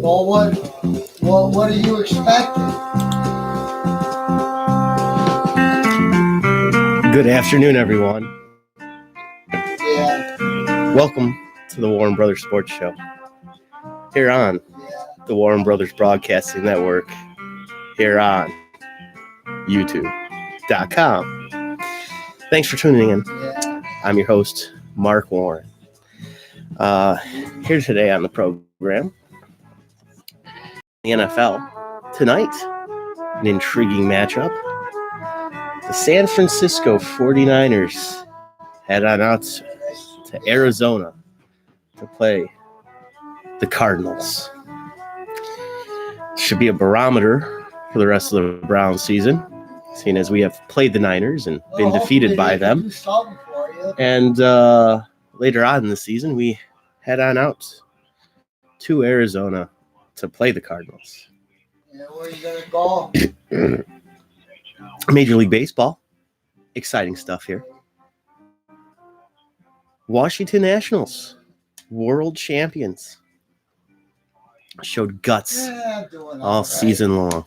Well, what are you expecting? Good afternoon, everyone. Yeah. Welcome to the Warren Brothers Sports Show. Here on the Warren Brothers Broadcasting Network. Here on YouTube.com. Thanks for tuning in. Yeah. I'm your host, Mark Warren. Here today on the program, the NFL. Tonight, an intriguing matchup. The San Francisco 49ers head on out to Arizona to play the Cardinals. Should be a barometer for the rest of the Browns season, seeing as we have played the Niners and been defeated by them. And later on in the season, we head on out to Arizona to play the Cardinals. Yeah, where are you going to go? Major League Baseball. Exciting stuff here. Washington Nationals, world champions. Showed guts all season long.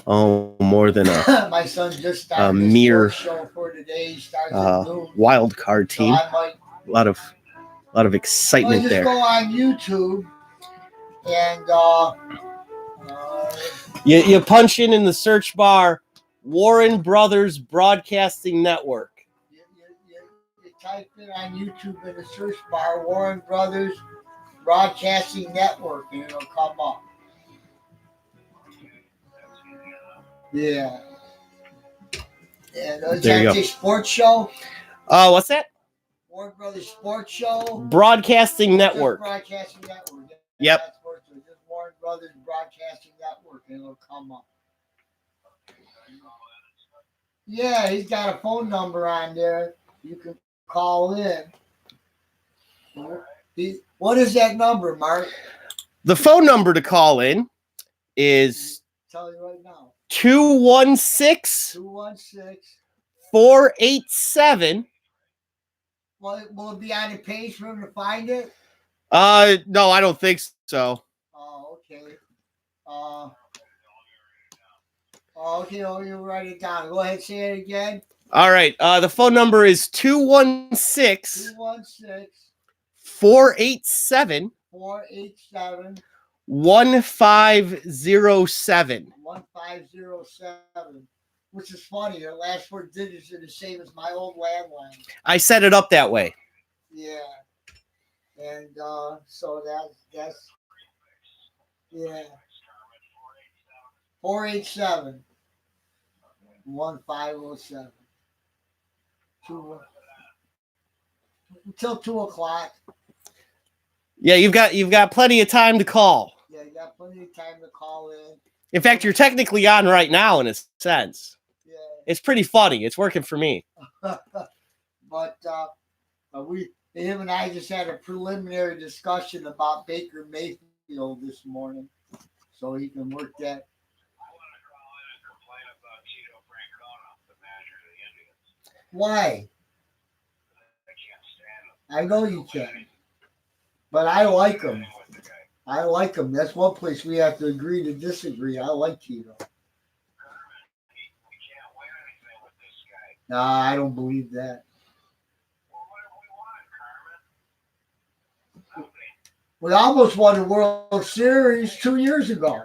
Oh, more than my son just a mere show for today. wild card team. So a lot of excitement just there. Go on YouTube and you punch in the search bar Warren Brothers Broadcasting Network. You type in on YouTube in the search bar Warren Brothers Broadcasting Network and it'll come up. Yeah. And is that a sports show? What's that? Warren Brothers Sports Show. Broadcasting Network. Broadcasting Network. Yep. Just Warren Brothers Broadcasting Network, and it'll come up. Yeah, he's got a phone number on there. You can call in. What is that number, Mark? The phone number to call in is tell you right now. 216 487. Will it be on the page for him to find it? No, I don't think so. Oh, okay. Okay, you write it down. Go ahead, say it again. All right. The phone number is 216 487 1507. 1507. Which is funny. The last 4 digits are the same as my old landline. I set it up that way. Yeah. And so that's 487 1507. Until 2:00. Yeah, you've got plenty of time to call. Yeah, you got plenty of time to call in. In fact, you're technically on right now in a sense. Yeah. It's pretty funny. It's working for me. But him and I just had a preliminary discussion about Baker Mayfield this morning, so he can work that. Why? I know you can, but I like him. I like him. That's one place we have to agree to disagree. I like Tito. Nah, I don't believe that. We almost won the World Series 2 years ago.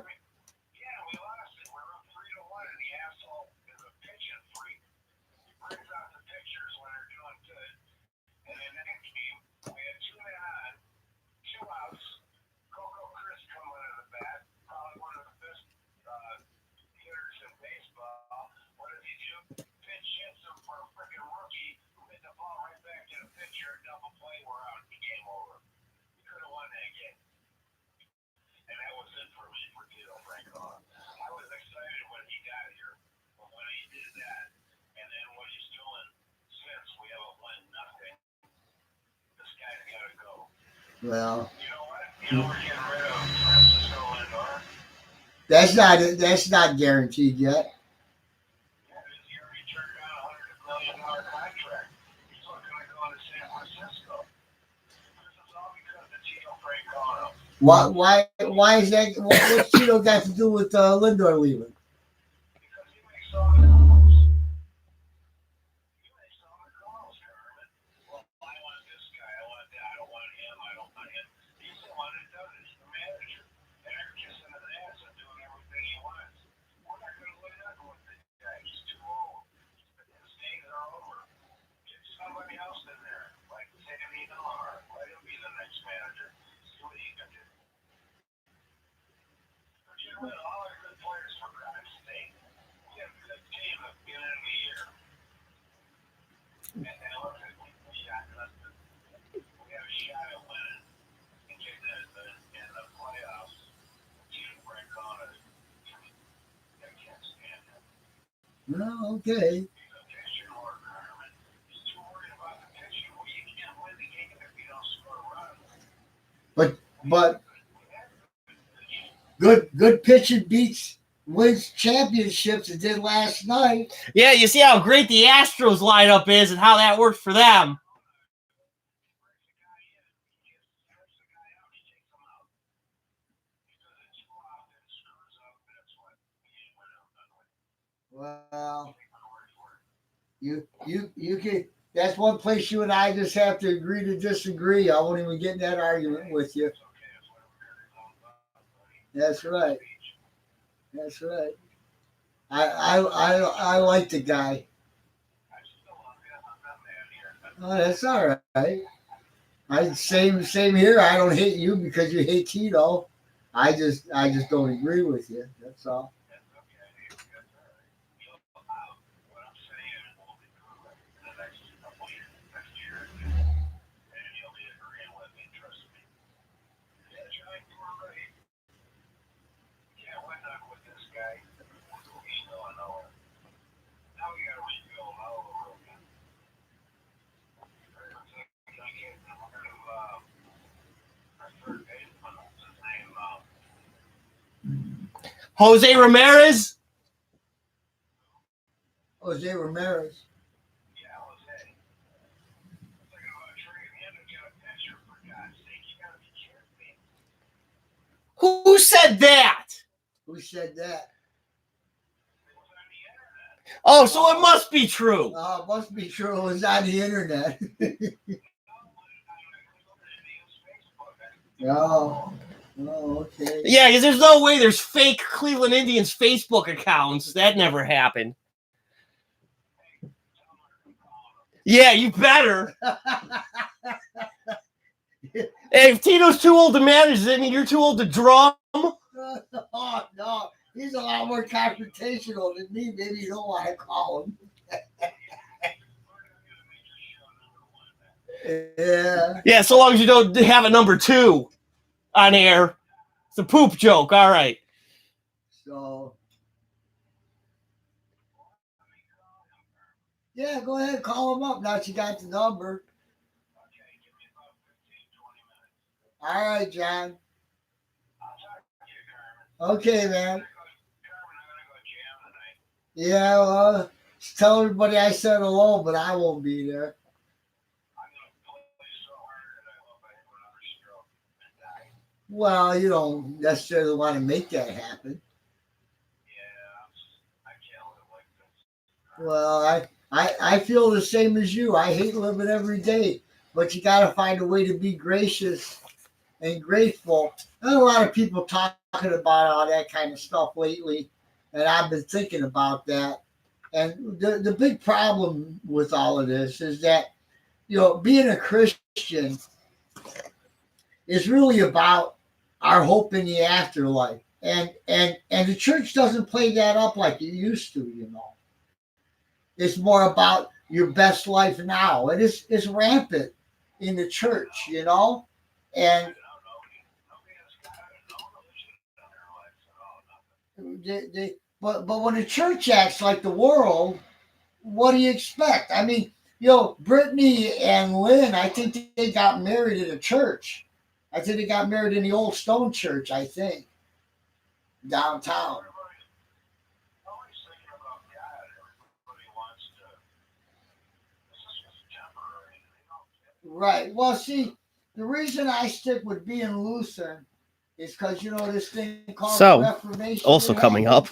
Well, that's not guaranteed yet. Why is that? What's Tito got to do with Lindor leaving? No, okay. But good pitching wins championships. It did last night. Yeah, you see how great the Astros lineup is and how that worked for them. Well, you can. That's one place you and I just have to agree to disagree. I won't even get in that argument with you. That's right. That's right. I like the guy. Oh, that's all right. Same here. I don't hate you because you hate Tito. I just don't agree with you. That's all. Jose Ramirez? Jose Ramirez. Who said that? Who said that? Oh, so it must be true. It must be true. It was on the internet. Oh, okay. Yeah, because there's no way there's fake Cleveland Indians Facebook accounts. That never happened. Yeah, you better. Hey, if Tito's too old to manage, does that mean you're too old to drum? Oh, no. He's a lot more confrontational than me. Maybe you don't want to call him. Yeah. Yeah, so long as you don't have a number 2 on air. It's a poop joke. All right. So, yeah, go ahead and call him up. Now that you got the number. All right, John. Okay, man. Yeah, well, tell everybody I said hello, but I won't be there. Well, you don't necessarily want to make that happen. Well, I feel the same as you. I hate living every day, but you got to find a way to be gracious and grateful. There's a lot of people talking about all that kind of stuff lately, and I've been thinking about that. And the big problem with all of this is that, being a Christian is really about our hope in the afterlife. And the church doesn't play that up like it used to. It's more about your best life now. And it's rampant in the church. And but when the church acts like the world, what do you expect? I mean, Brittany and Lynn, I think they got married at a church. I think they got married in the old stone church, I think, downtown. Right. Well, see, The reason I stick with being Lutheran is because this thing called So, Reformation. also coming up,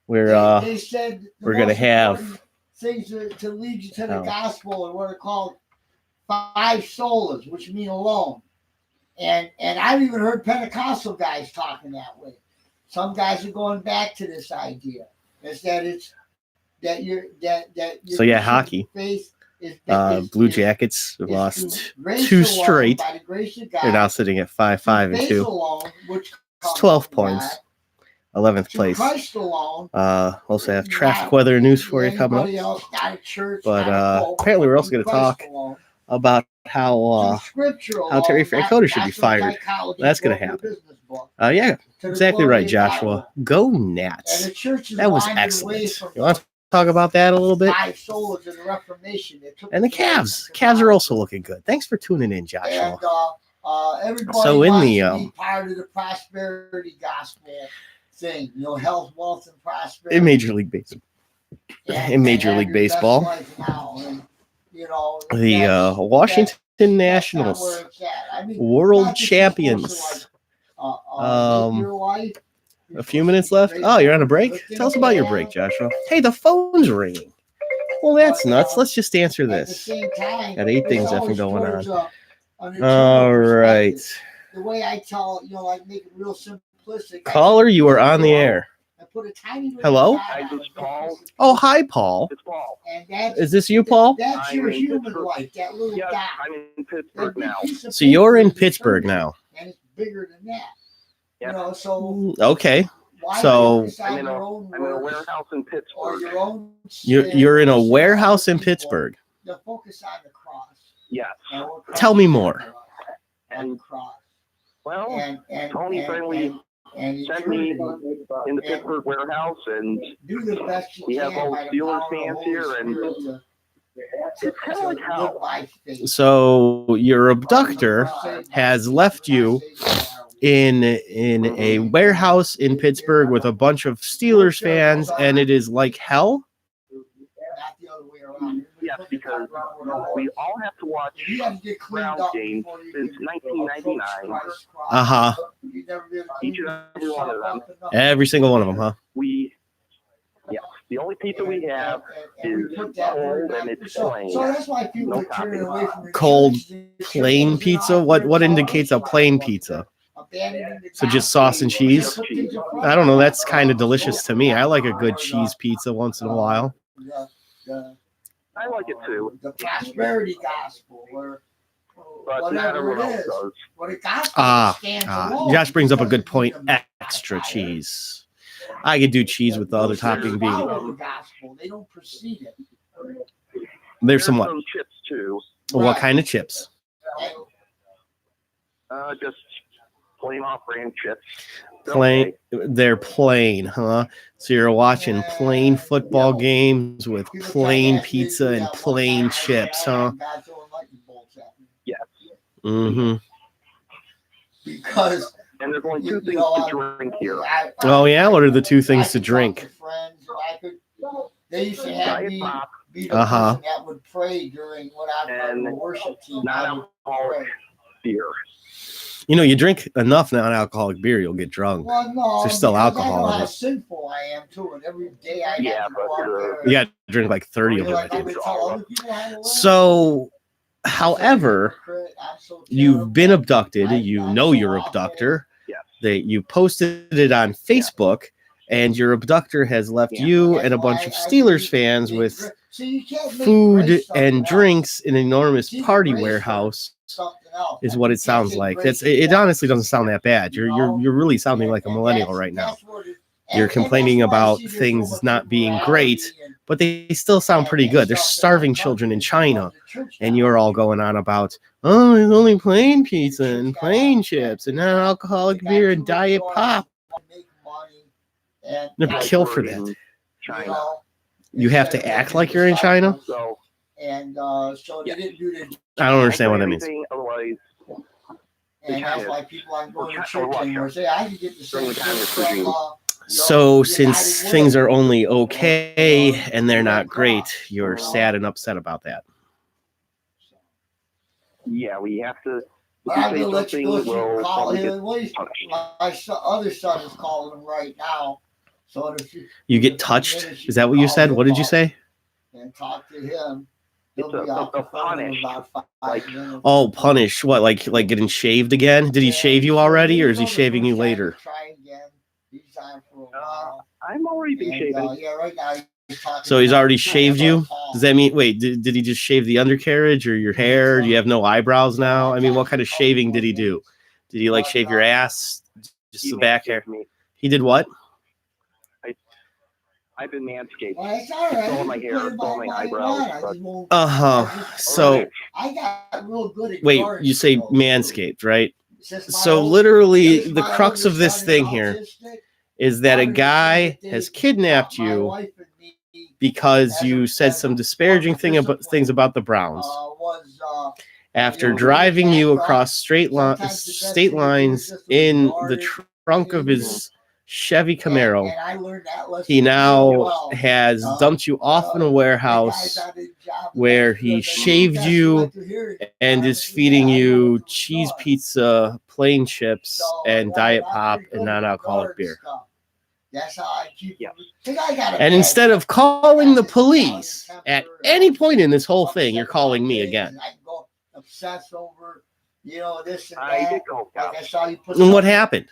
they said we're gonna have things to lead you to the gospel and what are called 5 solas, which mean alone. And I've even heard Pentecostal guys talking that way. Some guys are going back to this idea. Is that hockey. Faith Blue Jackets have lost 2 straight. They're now sitting at 5-5-2. Alone, which it's 12 points. 11th place. Also have traffic weather news for you coming up. But apparently we're also going to talk about how Terry Francona should be fired. That's going to happen. Yeah, exactly right, Joshua. Go Nats. That was excellent. You want to talk about that a little bit? And the Cavs. Cavs are also looking good. Thanks for tuning in, Joshua. So in the part of the prosperity gospel thing, health, wealth, and prosperity in Major League Baseball. The Washington Nationals, world champions. A few minutes left. Oh, you're on a break? Tell us about your break, Joshua. Hey, the phone's ringing. Well, that's nuts. Let's just answer this. Got 8 things effing going on. All right. The way I tell, make it real simplistic. Caller, you are on the air. Hello? Hi, this is Paul. Oh, hi, Paul. It's Paul. Is this you, Paul? That's your human life, that little dot. I'm in Pittsburgh now. So you're in Pittsburgh now. And it's bigger than that. Yeah. So okay. So I'm in a warehouse in Pittsburgh. You're in a warehouse in Pittsburgh. The focus on the cross. Yes. Tell me more. And cross. Well, Tony finally sent me in the Pittsburgh warehouse, and we have all the Steelers fans here, and it's kind of like hell. So your abductor has left you in a warehouse in Pittsburgh with a bunch of Steelers fans, and it is like hell? Yes, because we all have to watch Browns games since 1999. Uh-huh. Each and every one of them. Every single one of them, huh? The only pizza we have is cold and it's plain. So that's why people are turning away from the cold, plain pizza? What indicates a plain pizza? So just sauce and cheese? I don't know. That's kind of delicious to me. I like a good cheese pizza once in a while. I like it too. The prosperity gospel, or but not everyone else does. What a gospel stands alone. Josh brings up a good point. Extra cheese. I could do cheese with the other topping being. They don't precede it. There's some what? Some chips too. What kind of chips? Just plain off-brand chips. Plain. They're plain, huh? So you're watching plain football games with plain pizza and plain chips, huh? Yes. Mm-hmm. Because and there's only 2 things to drink here. Oh yeah, what are the 2 things to drink? They used to have me be the Uh-huh. person that would pray during what I call the worship team. Non-alcoholic beer. You know, you drink enough non-alcoholic beer, you'll get drunk. Well, no, There's still alcohol I know in how it. sinful I am too, and every day I Yeah, have to go out there. You got to drink like 30 of them. Like, I'm gonna tell other people how to live. So, however, you've been abducted. You know your abductor. Yes. That you posted it on Facebook, and your abductor has left you and a bunch of Steelers fans with food and drinks in an enormous party warehouse. Is what it sounds like. It honestly doesn't sound that bad. You're really sounding like a millennial right now. You're complaining about things not being great, but they still sound pretty good. There's starving children in China, and you're all going on about, oh, there's only plain pizza and plain chips and non-alcoholic beer and diet pop. They're kill for that. China. You have to act like you're in China? And so they didn't do the. I don't understand what that means. Otherwise, and that's why people aren't going to church anymore. Say, I can get the same from. So since things are only okay and they're not great, you're sad and upset about that. Yeah, we have to. But I'm gonna let you go through and call him. My other son is calling him right now. So if you get touched, is that what you said? What did you say? And talk to him. It's a punish. Oh, punish. What, like getting shaved again? Did he shave you already, or is he shaving you later? Try again. He's on for a while. I'm already been shaven. Yeah, right now. So he's already shaved you? Does that mean, wait, did he just shave the undercarriage or your hair? Do you have no eyebrows now? I mean, what kind of shaving did he do? Did he like shave your ass? Just the back hair? He did what? I've been manscaped. Well, it's all right. It's all my hair, it's all my eyebrows. So, I got real good at wait, you say manscaped, right? So literally the crux of this thing here is that a guy has kidnapped you because you said some disparaging things about the Browns. After driving you across state lines in the trunk of his Chevy Camaro, he now has dumped you off in a warehouse where he shaved you and is feeding you cheese pizza, plain chips, and diet pop and non-alcoholic beer. That's how I keep it. And instead of calling the police at any point in this whole thing, you're calling me again. I go obsess over, this and that. I did go. Like I saw you put. And what happened?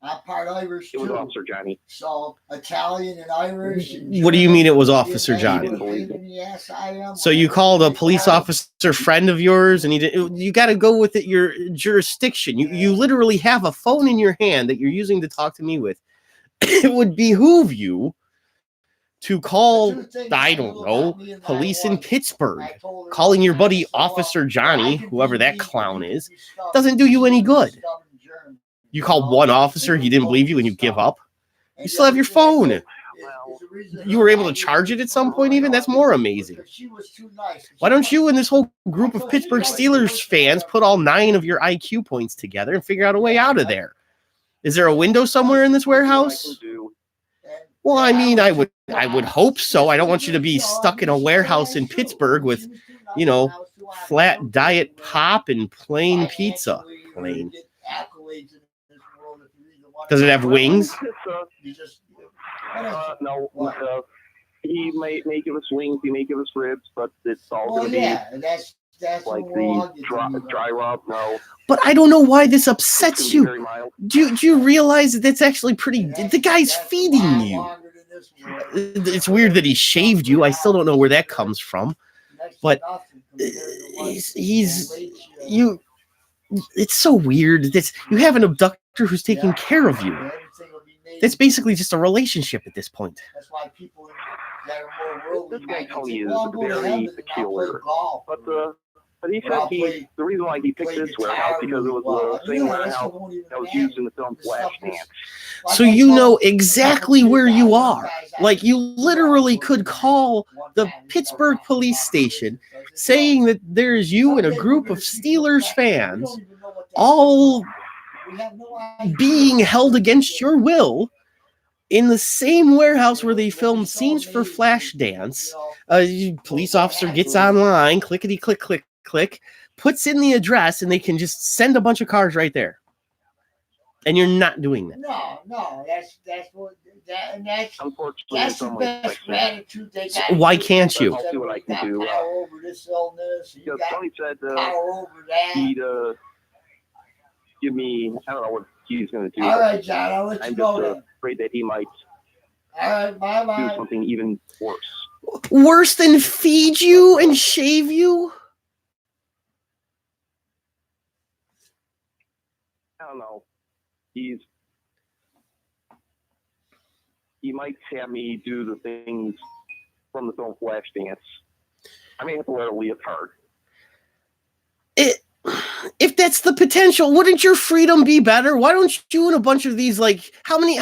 I'm part Irish too. It was Officer Johnny. So Italian and Irish. What do you mean it was Officer Johnny? Yes, I am. So you called a police officer friend of yours, and you got to go with it. Your jurisdiction. You literally have a phone in your hand that you're using to talk to me with. It would behoove you to call, I don't know, police in Pittsburgh. Calling your buddy Officer Johnny, whoever that clown is, doesn't do you any good. You called one officer, he didn't believe you, and you give up. You still have your phone. You were able to charge it at some point even? That's more amazing. Why don't you and this whole group of Pittsburgh Steelers fans put all 9 of your IQ points together and figure out a way out of there? Is there a window somewhere in this warehouse? Well, I mean, I would hope so. I don't want you to be stuck in a warehouse in Pittsburgh with, flat diet pop and plain pizza. Plain. Does it have wings? No. He may give us wings, he may give us ribs, but it's all going to be that's like the dry rub. No. But I don't know why this upsets you. Do you realize that that's actually pretty... The guy's feeding you. It's weird that he shaved you. I still don't know where that comes from. But you... It's so weird. You have an abductor who's taking care of you. That's basically just a relationship at this point. That's why people that are more worldly. This guy Tony is very peculiar. But he said the reason why he picked this warehouse because it was the same warehouse that was used in the film Flashdance. So you know exactly where you are. Like, you literally could call the Pittsburgh police station saying that there's you and a group of Steelers fans all being held against your will in the same warehouse where they filmed scenes for Flashdance. A police officer gets online, clickety click click click, puts in the address, and they can just send a bunch of cars right there. And you're not doing that. No, that's Unfortunately, that's the best gratitude they got. So why can't you? I'll see what I can do. Power over this illness. Because Tony said power over that. He'd give me, I don't know what he's going to do. All right, John, I'll let you go. I'm just afraid that he might all right, bye-bye. do something even worse. Worse than feed you and shave you? I don't know. He might have me do the things from the film Flashdance. I may have to wear a leotard. If that's the potential, wouldn't your freedom be better? Why don't you and a bunch of these, like, how many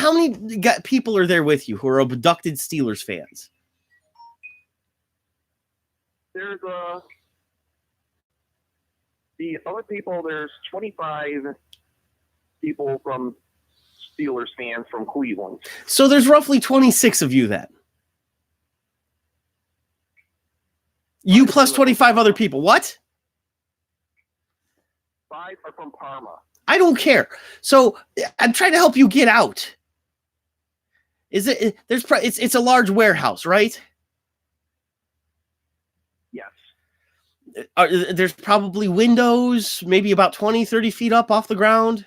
people are there with you who are abducted Steelers fans? There's the other people. There's 25 people from Steelers fans from Cleveland. So there's roughly 26 of you then. You plus 25 other people. What? Drive or from Parma? I don't care. So I'm trying to help you get out. Is it? It's a large warehouse, right? Yes. There's probably windows, maybe about 20, 30 feet up off the ground.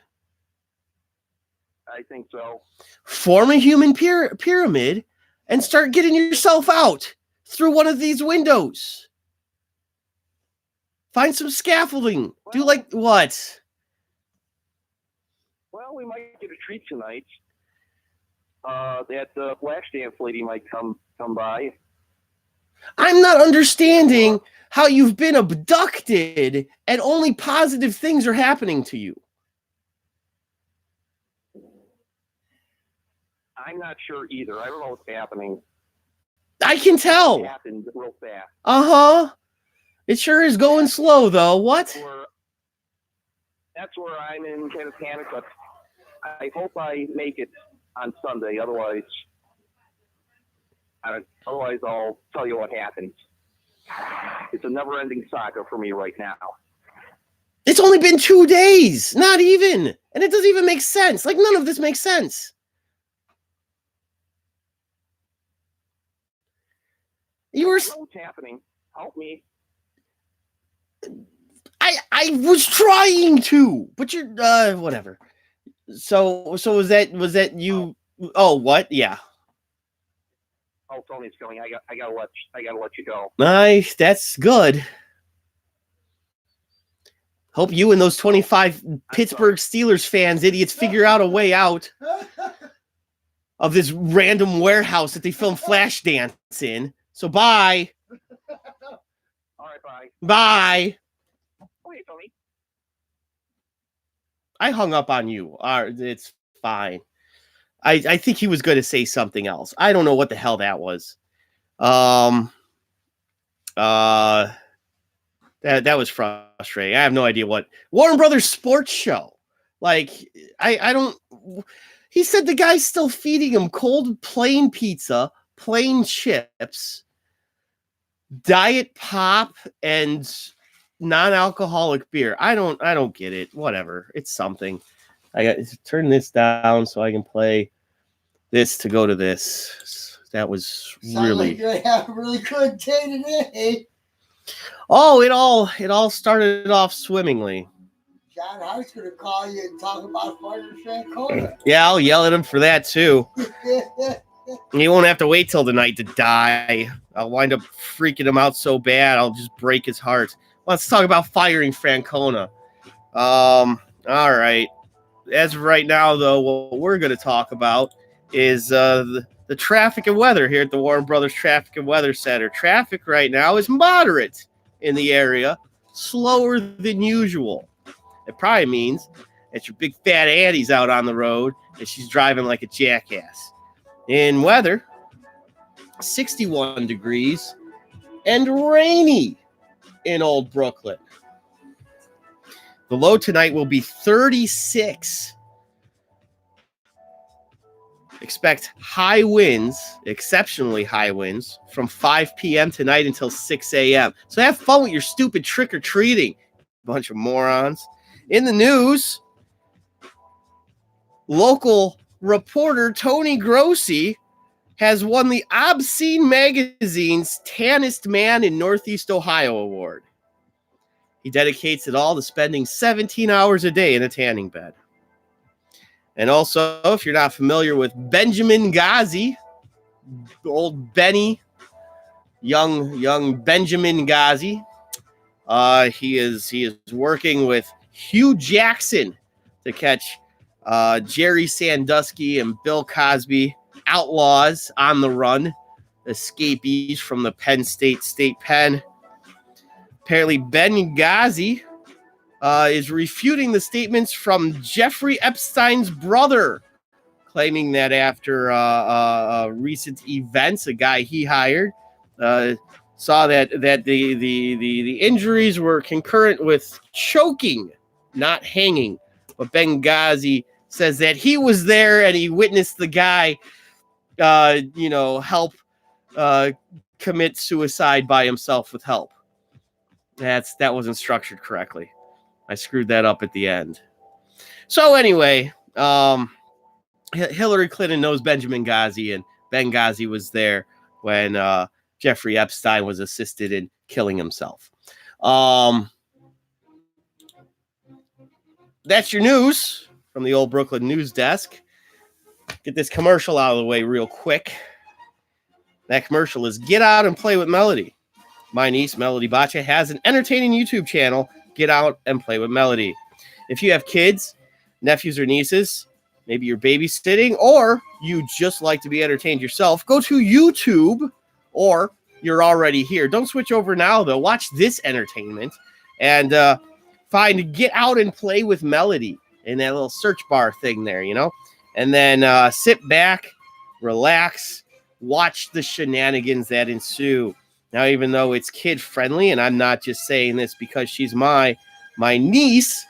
I think so. Form a human pyramid and start getting yourself out through one of these windows. Find some scaffolding. Do like what? Well, we might get a treat tonight. That flash dance lady might come by. I'm not understanding how you've been abducted and only positive things are happening to you. I'm not sure either. I don't know what's happening. I can tell. It happened real fast. Uh-huh. It sure is going slow, though. What? That's where I'm in kind of panic, but I hope I make it on Sunday. Otherwise I'll tell you what happens. It's a never-ending saga for me right now. It's only been 2 days. Not even. And it doesn't even make sense. Like, none of this makes sense. You were... What's happening? Help me. I was trying to, but you're whatever. So was that you? Oh, what? Yeah. Oh, Tony's going. I gotta let you go. Nice. That's good. Hope you and those 25 Pittsburgh Steelers fans, idiots, figure out a way out of this random warehouse that they film Flashdance in. So bye. All right, bye. Bye. Okay, Tony. I hung up on you. It's fine. I think he was going to say something else. I don't know what the hell that was. That was frustrating. I have no idea what Warner Brothers Sports Show. Like, I don't. He said the guy's still feeding him cold plain pizza, plain chips, diet pop, and non-alcoholic beer. I don't get it. Whatever. It's something. I got to turn this down so I can play this to go to this. That was really. Like you have a really good day today. Oh, it all started off swimmingly. John Hart's gonna call you and talk about fighting Francona. Yeah, I'll yell at him for that too. You won't have to wait till the night to die. I'll wind up freaking him out so bad I'll just break his heart. Let's talk about firing Francona. All right. As of right now, though, what we're going to talk about is the traffic and weather here at the Warner Brothers Traffic and Weather Center. Traffic right now is moderate in the area, slower than usual. It probably means that your big fat Addie's out on the road and she's driving like a jackass. In weather, 61 degrees and rainy in Old Brooklyn. The low tonight will be 36. Expect high winds, exceptionally high winds, from 5 p.m. tonight until 6 a.m. So have fun with your stupid trick-or-treating, bunch of morons. In the news, local reporter Tony Grossi has won the Obscene Magazine's Tannest Man in Northeast Ohio award. He dedicates it all to spending 17 hours a day in a tanning bed. And also, if you're not familiar with Benjamin Ghazi, old Benny, young Benjamin Ghazi, he is working with Hugh Jackson to catch Jerry Sandusky and Bill Cosby, outlaws on the run, escapees from the Penn State Pen. Apparently, Ben Ghazi is refuting the statements from Jeffrey Epstein's brother, claiming that after recent events, a guy he hired saw that the injuries were concurrent with choking, not hanging. But Ben Ghazi says that he was there and he witnessed the guy, help commit suicide by himself with help. That wasn't structured correctly. I screwed that up at the end. So anyway, Hillary Clinton knows Benjamin Ghazi, and Benghazi was there when Jeffrey Epstein was assisted in killing himself. That's your news from the old Brooklyn news desk. Get this commercial out of the way real quick. That commercial is Get Out and Play with Melody. My niece, Melody Bacha, has an entertaining YouTube channel, Get Out and Play with Melody. If you have kids, nephews or nieces, maybe you're babysitting, or you just like to be entertained yourself, go to YouTube, or you're already here. Don't switch over now, though. Watch this entertainment and find Get Out and Play with Melody in that little search bar thing there, you know? And then sit back, relax, watch the shenanigans that ensue. Now, even though it's kid-friendly, and I'm not just saying this because she's my niece,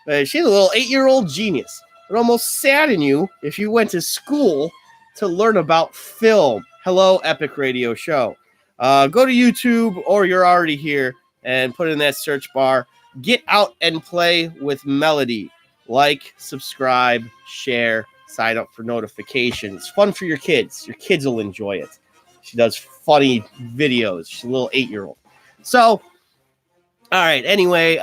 she's a little 8-year-old genius. It would almost sadden you if you went to school to learn about film. Hello, Epic Radio Show. Go to YouTube, or you're already here, and put in that search bar, Get Out and Play with Melody. Like, subscribe, share, sign up for notifications. Fun for your kids. Your kids will enjoy it. She does funny videos. She's a little 8-year-old. So, all right. Anyway,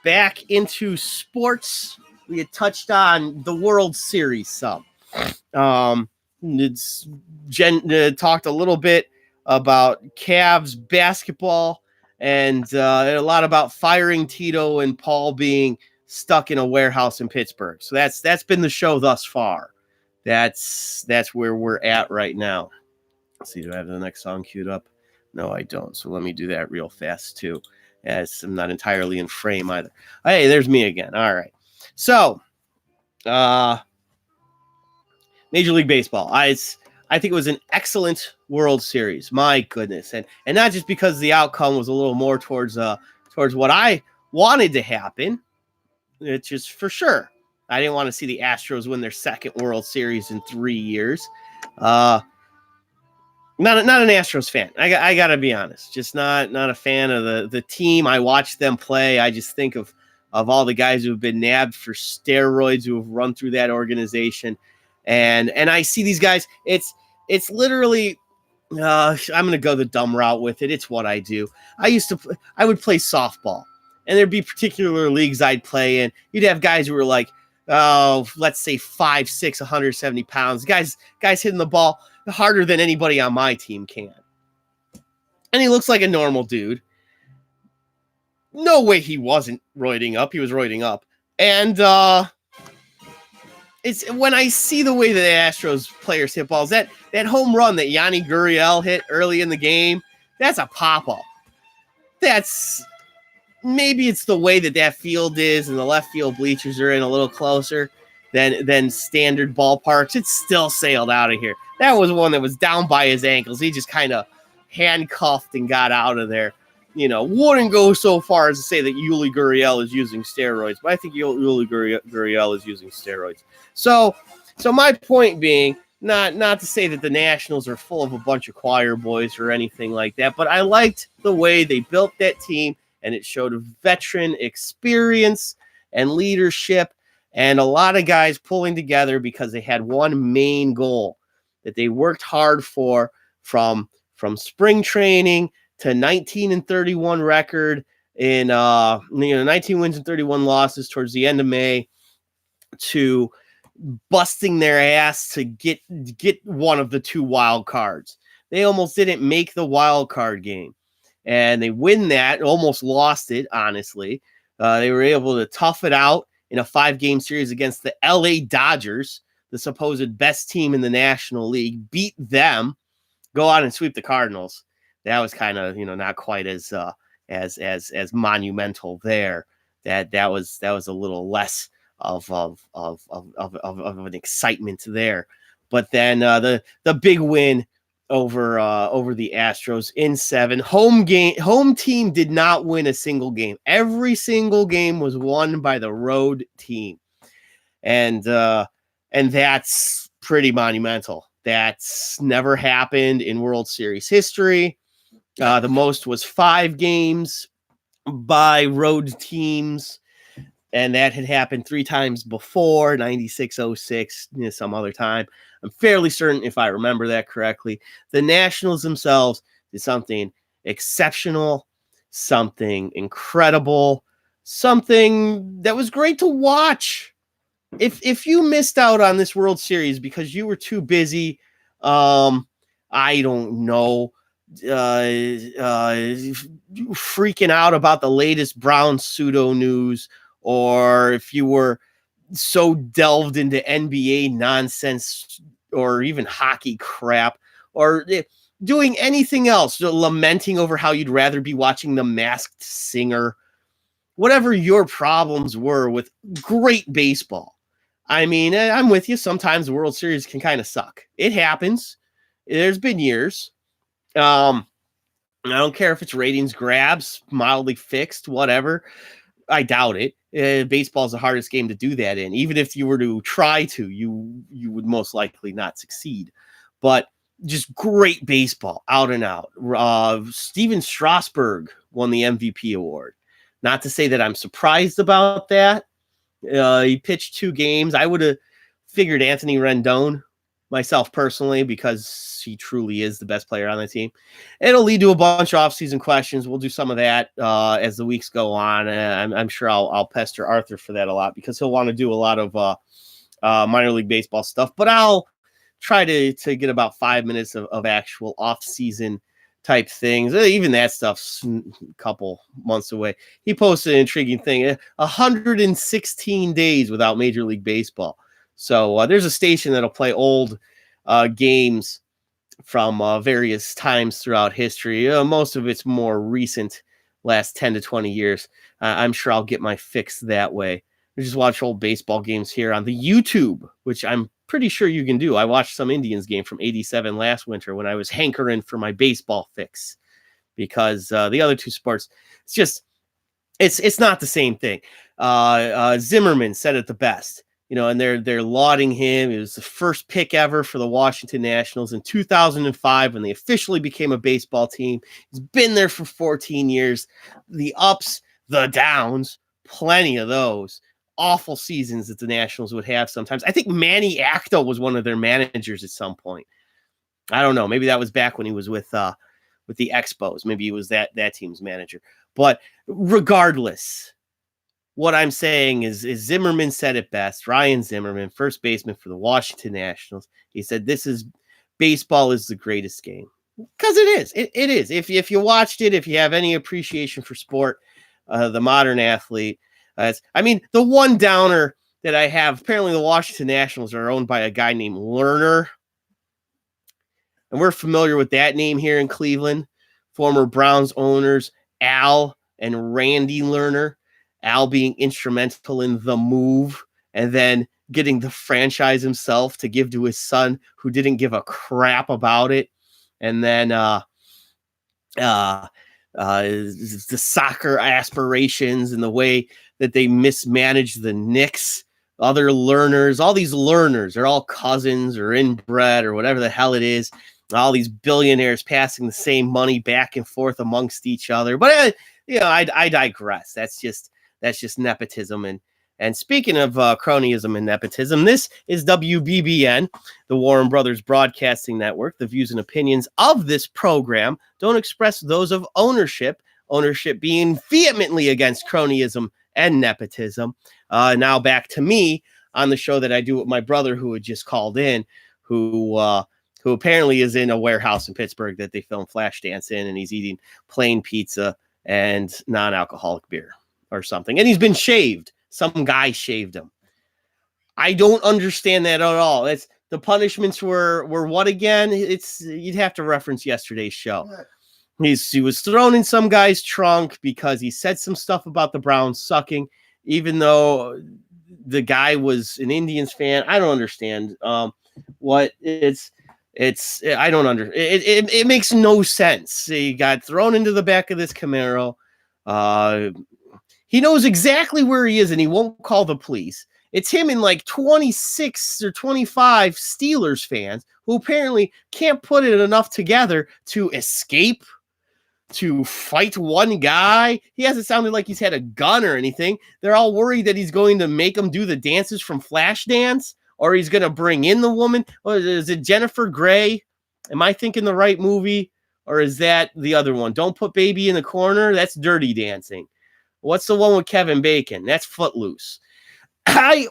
back into sports. We had touched on the World Series some. Jen talked a little bit about Cavs basketball and a lot about firing Tito and Paul being stuck in a warehouse in Pittsburgh. So that's been the show thus far. That's where we're at right now. Let's see, do I have the next song queued up? No, I don't. So let me do that real fast too, as I'm not entirely in frame either. Hey, there's me again. All right. So, Major League Baseball. I think it was an excellent World Series. My goodness, and not just because the outcome was a little more towards what I wanted to happen. It's just for sure. I didn't want to see the Astros win their second World Series in 3 years. Not an Astros fan. I gotta be honest. Just not a fan of the team. I watch them play. I just think of all the guys who have been nabbed for steroids who have run through that organization, and I see these guys. It's literally. I'm gonna go the dumb route with it. It's what I do. I would play softball, and there'd be particular leagues I'd play in. You'd have guys who were like, let's say 5'6", 170 pounds. Guys hitting the ball harder than anybody on my team can. And he looks like a normal dude. No way he wasn't roiding up. He was roiding up. And it's when I see the way that the Astros players hit balls, that home run that Yanni Gurriel hit early in the game, that's a pop-up. Maybe it's the way that field is and the left field bleachers are in a little closer than standard ballparks. It's still sailed out of here. That was one that was down by his ankles. He just kind of handcuffed and got out of there. You know, wouldn't go so far as to say that Yuli Gurriel is using steroids, but I think Yuli Gurriel is using steroids. So my point being, not to say that the Nationals are full of a bunch of choir boys or anything like that, but I liked the way they built that team, and it showed a veteran experience and leadership and a lot of guys pulling together because they had one main goal that they worked hard for from spring training to 19-31 record in 19 wins and 31 losses towards the end of May to busting their ass to get one of the 2 wild cards. They almost didn't make the wild card game, and they win that, almost lost it, honestly. They were able to tough it out in a 5-game series against the LA Dodgers, the supposed best team in the National League, beat them, go out and sweep the Cardinals. That was kind of, not quite as monumental there. That was a little less of an excitement there. But then the big win over the Astros in 7. Home team did not win a single game. Every single game was won by the road team. And that's pretty monumental. That's never happened in World Series history. The most was 5 games by road teams. And that had happened 3 times before, 96, 06, some other time. I'm fairly certain, if I remember that correctly, the Nationals themselves did something exceptional, something incredible, something that was great to watch. If you missed out on this World Series because you were too busy, I don't know, freaking out about the latest Brown pseudo news, or if you were so delved into NBA nonsense or even hockey crap, or doing anything else, lamenting over how you'd rather be watching The Masked Singer, whatever your problems were with great baseball. I mean, I'm with you. Sometimes the World Series can kind of suck. It happens. There's been years. I don't care if it's ratings grabs, mildly fixed, whatever. I doubt it. Baseball is the hardest game to do that in. Even if you were to try to, you would most likely not succeed. But just great baseball, out and out. Steven Strasburg won the MVP award. Not to say that I'm surprised about that. He pitched 2 games. I would have figured Anthony Rendon, myself personally, because he truly is the best player on the team. It'll lead to a bunch of offseason questions. We'll do some of that as the weeks go on. I'm sure I'll pester Arthur for that a lot because he'll want to do a lot of minor league baseball stuff. But I'll try to get about 5 minutes of actual offseason type things. Even that stuff's a couple months away. He posted an intriguing thing: 116 days without Major League Baseball. So there's a station that'll play old games from various times throughout history. Most of it's more recent, last 10 to 20 years. I'm sure I'll get my fix that way. I just watch old baseball games here on the YouTube, which I'm pretty sure you can do. I watched some Indians game from '87 last winter when I was hankering for my baseball fix, because the other 2 sports, it's not the same thing. Zimmerman said it the best. And they're lauding him. It was the first pick ever for the Washington Nationals in 2005 when they officially became a baseball team. He's been there for 14 years. The ups, the downs, plenty of those. Awful seasons that the Nationals would have sometimes. I think Manny Acto was one of their managers at some point. I don't know. Maybe that was back when he was with the Expos. Maybe he was that team's manager. But regardless, what I'm saying is Zimmerman said it best. Ryan Zimmerman, first baseman for the Washington Nationals. He said, baseball is the greatest game. Because it is. It is. If you watched it, if you have any appreciation for sport, the modern athlete. The one downer that I have, apparently the Washington Nationals are owned by a guy named Lerner. And we're familiar with that name here in Cleveland. Former Browns owners, Al and Randy Lerner. Al being instrumental in the move and then getting the franchise himself to give to his son, who didn't give a crap about it. And then the soccer aspirations and the way that they mismanaged the Knicks, other learners, all these learners, they're all cousins or inbred or whatever the hell it is. All these billionaires passing the same money back and forth amongst each other. But I digress. That's just nepotism. And speaking of cronyism and nepotism, this is WBBN, the Warren Brothers Broadcasting Network. The views and opinions of this program don't express those of ownership being vehemently against cronyism and nepotism. Now back to me on the show that I do with my brother, who had just called in, who apparently is in a warehouse in Pittsburgh that they film Flashdance in, and he's eating plain pizza and non-alcoholic beer or something. And he's been shaved. Some guy shaved him. I don't understand that at all. The punishments were what again? You'd have to reference yesterday's show. He was thrown in some guy's trunk because he said some stuff about the Browns sucking, even though the guy was an Indians fan. I don't understand I don't understand. It makes no sense. He got thrown into the back of this Camaro. He knows exactly where he is, and he won't call the police. It's him and like 26 or 25 Steelers fans who apparently can't put it enough together to escape to fight one guy. He hasn't sounded like he's had a gun or anything. They're all worried that he's going to make them do the dances from Flashdance, or he's going to bring in the woman. Or is it Jennifer Grey? Am I thinking the right movie? Or is that the other one? Don't Put Baby in the Corner. That's Dirty Dancing. What's the one with Kevin Bacon? That's Footloose. I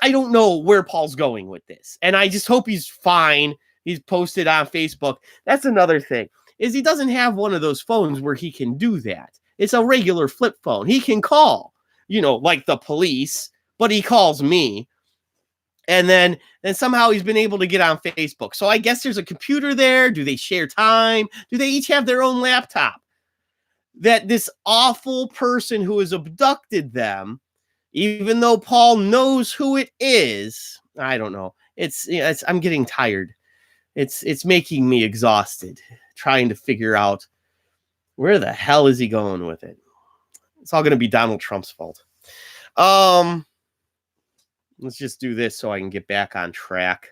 don't know where Paul's going with this. And I just hope he's fine. He's posted on Facebook. That's another thing, is he doesn't have one of those phones where he can do that. It's a regular flip phone. He can call, like the police, but he calls me. And then somehow he's been able to get on Facebook. So I guess there's a computer there. Do they share time? Do they each have their own laptop? That this awful person who has abducted them, even though Paul knows who it is, I don't know. I'm getting tired. It's making me exhausted trying to figure out where the hell is he going with it. It's all going to be Donald Trump's fault. Let's just do this so I can get back on track.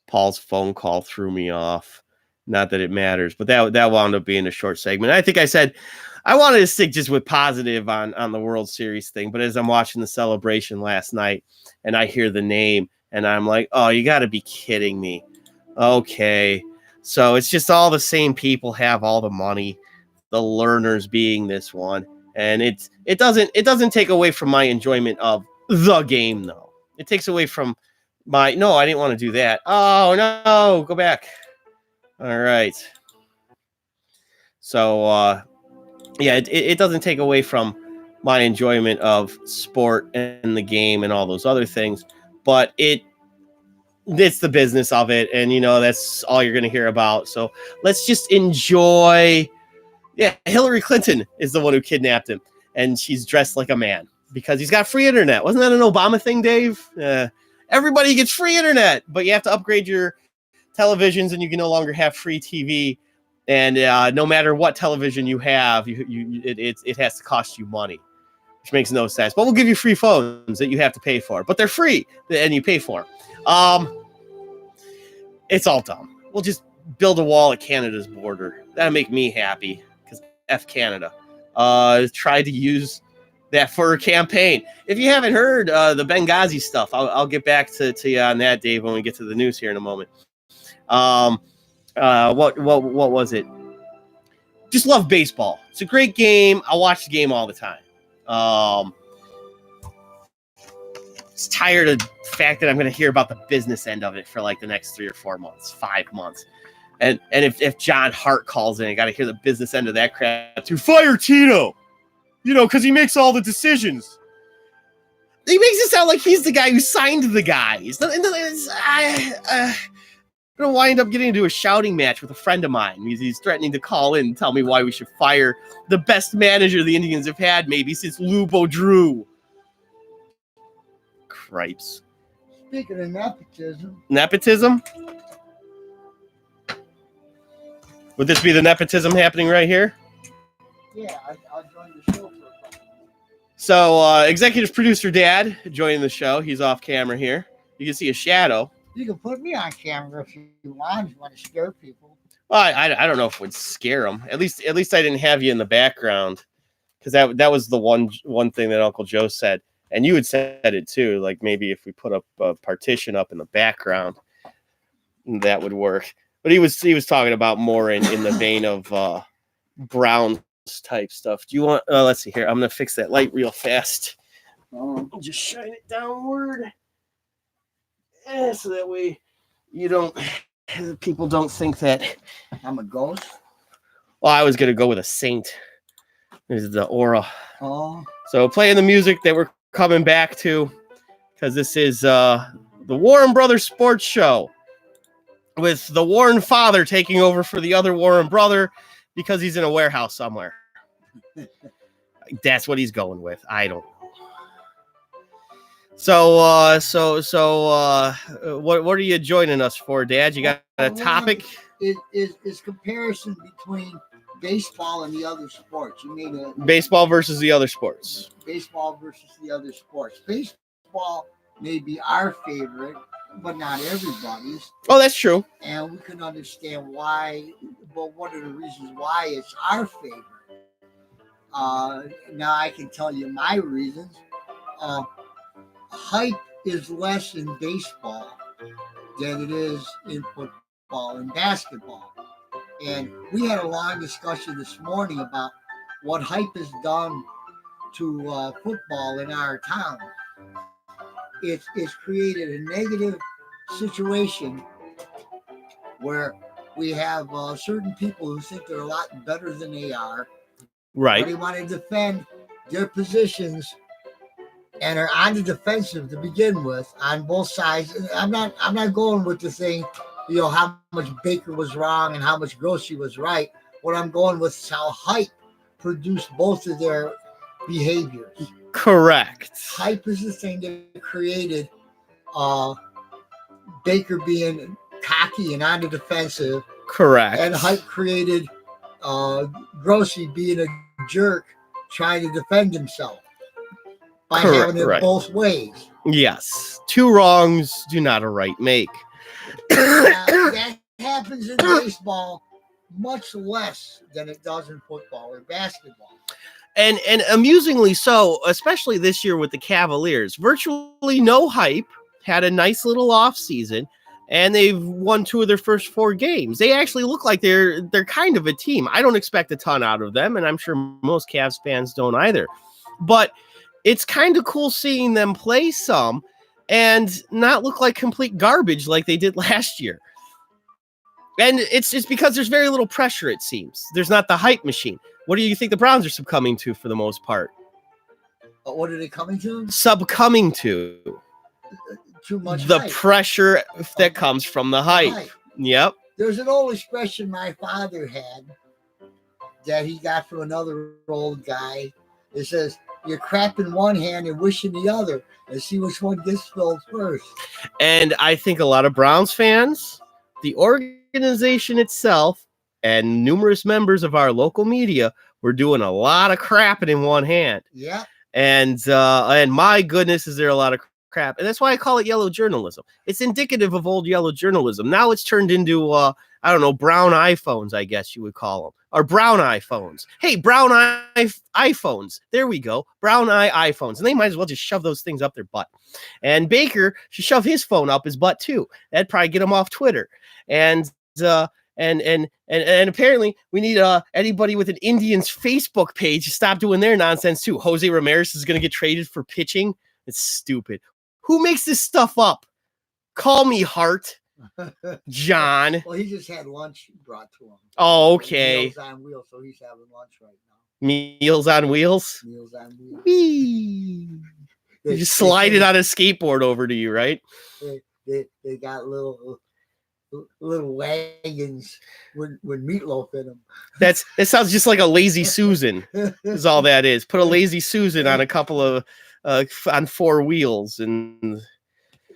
Paul's phone call threw me off. Not that it matters, but that wound up being a short segment. I think I said I wanted to stick just with positive on the World Series thing, but as I'm watching the celebration last night and I hear the name and I'm like, oh, you got to be kidding me. Okay. So it's just all the same people have all the money, the learners being this one. And it doesn't take away from my enjoyment of the game, though. It takes away from I didn't want to do that. Oh, no, go back. All right. So, it doesn't take away from my enjoyment of sport and the game and all those other things, but it's the business of it. And, that's all you're going to hear about. So let's just enjoy. Yeah, Hillary Clinton is the one who kidnapped him, and she's dressed like a man because he's got free internet. Wasn't that an Obama thing, Dave? Everybody gets free internet, but you have to upgrade your televisions, and you can no longer have free TV. And no matter what television you have, it has to cost you money, which makes no sense. But we'll give you free phones that you have to pay for, but they're free and you pay for. It's all dumb. We'll just build a wall at Canada's border. That'll make me happy because F Canada. Tried to use that for a campaign. If you haven't heard the Benghazi stuff, I'll get back to you on that, Dave, when we get to the news here in a moment. What was it? Just love baseball. It's a great game. I watch the game all the time. It's tired of the fact that I'm going to hear about the business end of it for like the next 3 or 4 months, 5 months. And if John Hart calls in, I got to hear the business end of that crap too. Fire Tito, because he makes all the decisions. He makes it sound like he's the guy who signed the guys. I'm going to wind up getting into a shouting match with a friend of mine. He's threatening to call in and tell me why we should fire the best manager the Indians have had maybe since Lou Boudreau. Cripes. Speaking of nepotism. Nepotism? Would this be the nepotism happening right here? Yeah, I'll join the show for a couple. So, executive producer Dad joining the show. He's off camera here. You can see a shadow. You can put me on camera if you want. If you want to scare people. Well, I don't know if it would scare them. At least I didn't have you in the background, because that was the one thing that Uncle Joe said, and you had said it too. Like maybe if we put up a partition up in the background, that would work. But he was talking about more in the vein of Browns type stuff. Do you want? Let's see here. I'm gonna fix that light real fast. Just shine it downward. So that way people don't think that I'm a ghost. Well, I was going to go with a saint. This is the aura. Oh. So playing the music that we're coming back to, because this is the Warren Brothers Sports Show with the Warren father taking over for the other Warren brother because he's in a warehouse somewhere. That's what he's going with. I don't know. So, what are you joining us for, Dad? You got a topic? Is comparison between baseball and the other sports. You mean baseball versus the other sports. Baseball versus the other sports. Baseball may be our favorite, but not everybody's. Oh, that's true. And we can understand why. But one of the reasons why it's our favorite. Now I can tell you my reasons. Uh, Hype is less in baseball than it is in football and basketball. And we had a long discussion this morning about what hype has done to football in our town. It's created a negative situation where we have certain people who think they're a lot better than they are. Right. They want to defend their positions and are on the defensive to begin with on both sides. I'm not going with the thing, how much Baker was wrong and how much Grossi was right. What I'm going with is how hype produced both of their behaviors. Correct. Hype is the thing that created Baker being cocky and on the defensive. Correct. And hype created Grossi being a jerk trying to defend himself by having it both ways. Yes. Two wrongs do not a right make. That happens in baseball much less than it does in football or basketball. And amusingly so, especially this year with the Cavaliers. Virtually no hype, had a nice little off season, and they've won 2 of their first 4 games. They actually look like they're kind of a team. I don't expect a ton out of them, and I'm sure most Cavs fans don't either. But it's kind of cool seeing them play some and not look like complete garbage like they did last year. And it's because there's very little pressure, it seems. There's not the hype machine. What do you think the Browns are succumbing to for the most part? What are they coming to? Succumbing to. Too much the hype. Pressure that comes from the hype. Yep. There's an old expression my father had that he got from another old guy. It says, "You're crapping one hand and wishing the other, and see which one gets filled first." And I think a lot of Browns fans, the organization itself, and numerous members of our local media were doing a lot of crapping in one hand. Yeah. And my goodness, is there a lot of crap. And that's why I call it yellow journalism. It's indicative of old yellow journalism. Now it's turned into, brown iPhones, I guess you would call them. Or brown iPhones. Hey, brown iPhones. There we go. Brown iPhones. And they might as well just shove those things up their butt. And Baker should shove his phone up his butt too. That'd probably get him off Twitter. And apparently we need anybody with an Indians Facebook page to stop doing their nonsense too. Jose Ramirez is going to get traded for pitching. It's stupid. Who makes this stuff up? Call me Hart. John. Well, he just had lunch brought to him. Oh, okay. Meals on Wheels, so he's having lunch right now. Meals on Wheels? Meals on Wheels. Whee! You just slide it on a skateboard over to you, right? They got little wagons with meatloaf in them. That sounds just like a Lazy Susan is all that is. Put a Lazy Susan on a couple of on 4 wheels. And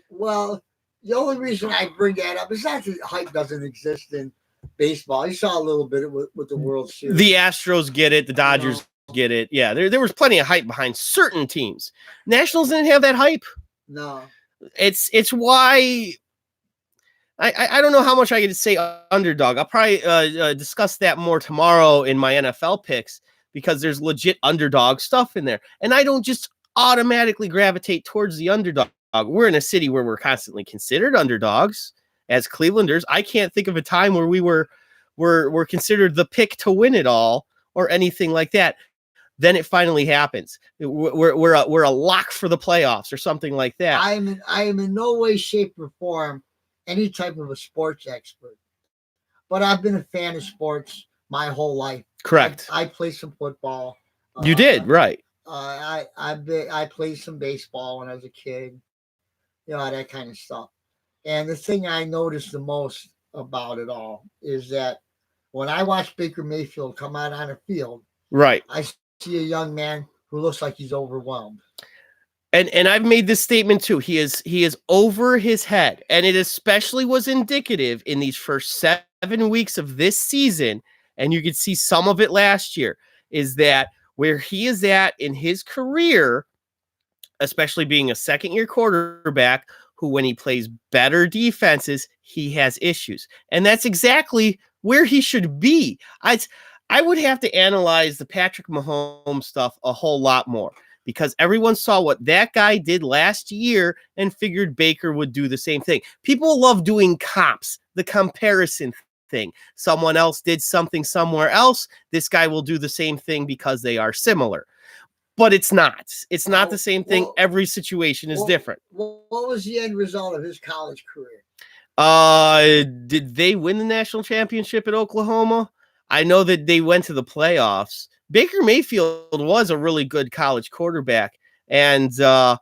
well, the only reason I bring that up is not that hype doesn't exist in baseball. You saw a little bit with the World Series. The Astros get it. The Dodgers get it. Yeah, there was plenty of hype behind certain teams. Nationals didn't have that hype. No. It's why I don't know how much I get to say underdog. I'll probably discuss that more tomorrow in my NFL picks because there's legit underdog stuff in there. And I don't just automatically gravitate towards the underdog. We're in a city where we're constantly considered underdogs as Clevelanders. I can't think of a time where we were considered the pick to win it all or anything like that. Then it finally happens. We're a lock for the playoffs or something like that. I am in no way, shape, or form any type of a sports expert, but I've been a fan of sports my whole life. Correct. I played some football. You did, right? I played some baseball when I was a kid. That kind of stuff. And the thing I noticed the most about it all is that when I watch Baker Mayfield come out on a field, right, I see a young man who looks like he's overwhelmed. And I've made this statement too. He is over his head, and it especially was indicative in these first 7 weeks of this season. And you could see some of it last year. Is that where he is at in his career, especially being a second-year quarterback who, when he plays better defenses, he has issues. And that's exactly where he should be. I would have to analyze the Patrick Mahomes stuff a whole lot more, because everyone saw what that guy did last year and figured Baker would do the same thing. People love doing comps, the comparison thing. Someone else did something somewhere else. This guy will do the same thing because they are similar. But it's not. It's not the same thing. Every situation is different. What was the end result of his college career? Did they win the national championship at Oklahoma? I know that they went to the playoffs. Baker Mayfield was a really good college quarterback, and the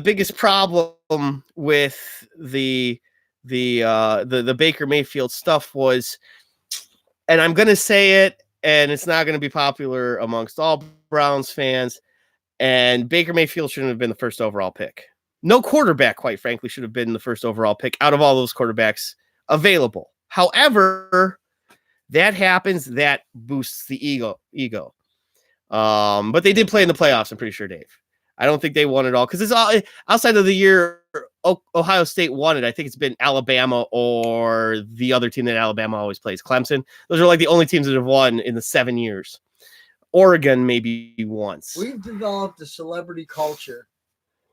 biggest problem with the Baker Mayfield stuff was, and I'm gonna say it, and it's not gonna be popular amongst all Browns fans, and Baker Mayfield shouldn't have been the first overall pick. No quarterback, quite frankly, should have been the first overall pick out of all those quarterbacks available. However, that happens. That boosts the ego. But they did play in the playoffs, I'm pretty sure, Dave. I don't think they won it all, because it's all outside of the year Ohio State won it. I think it's been Alabama or the other team that Alabama always plays, Clemson. Those are like the only teams that have won in the 7 years. Oregon maybe once. We've developed a celebrity culture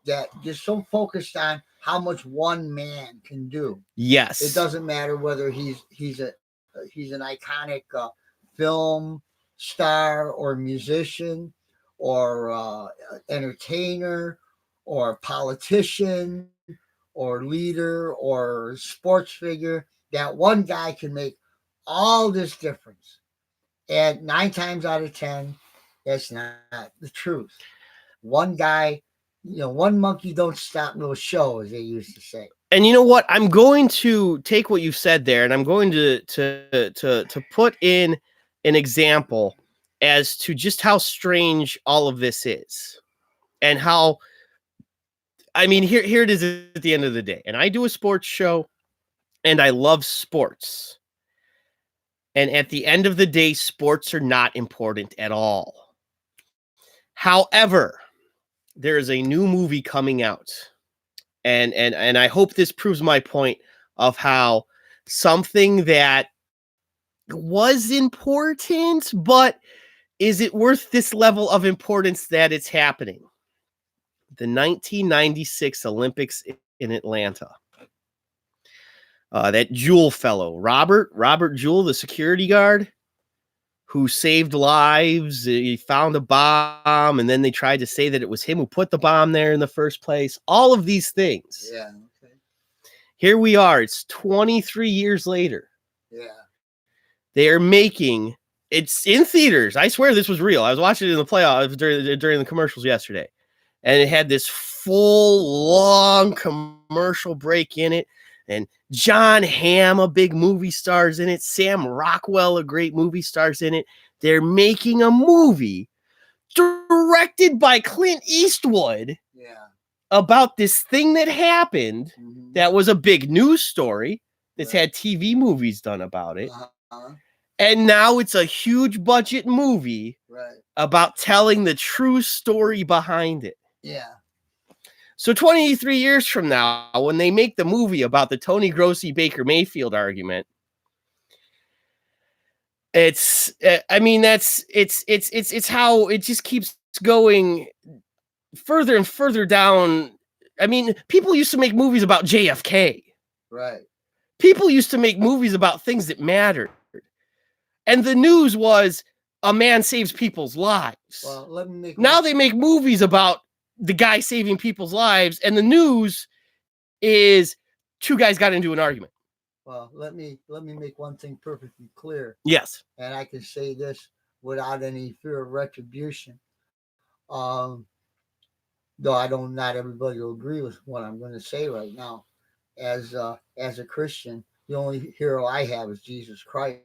that is so focused on how much one man can do. Yes. It doesn't matter whether he's an iconic film star or musician or entertainer or politician or leader or sports figure. That one guy can make all this difference. And 9 times out of 10, that's not the truth. One guy, one monkey don't stop no show, as they used to say. And you know what? I'm going to take what you said there, and I'm going to put in an example as to just how strange all of this is, and how, I mean, here it is at the end of the day. And I do a sports show, and I love sports. And at the end of the day, sports are not important at all. However, there is a new movie coming out. And I hope this proves my point of how something that was important, but is it worth this level of importance that it's happening? The 1996 Olympics in Atlanta. That Jewell fellow, Robert Jewell, the security guard who saved lives. He found a bomb, and then they tried to say that it was him who put the bomb there in the first place. All of these things. Yeah. Okay. Here we are. It's 23 years later. Yeah. They are making, it's in theaters. I swear this was real. I was watching it in the playoffs during the commercials yesterday, and it had this full, long commercial break in it. And John Hamm, a big movie, stars in it. Sam Rockwell, a great movie, stars in it. They're making a movie directed by Clint Eastwood about this thing that happened that was a big news story that's had TV movies done about it. And now it's a huge budget movie about telling the true story behind it. Yeah. So 23 years from now, when they make the movie about the Tony Grossi Baker Mayfield argument, it's how it just keeps going further and further down. I mean, people used to make movies about JFK. Right. People used to make movies about things that mattered. And the news was a man saves people's lives. Well, now they make movies about the guy saving people's lives, and the news is 2 guys got into an argument. Well, let me make one thing perfectly clear. Yes. And I can say this without any fear of retribution. Though not everybody will agree with what I'm going to say right now. As a Christian, the only hero I have is Jesus Christ.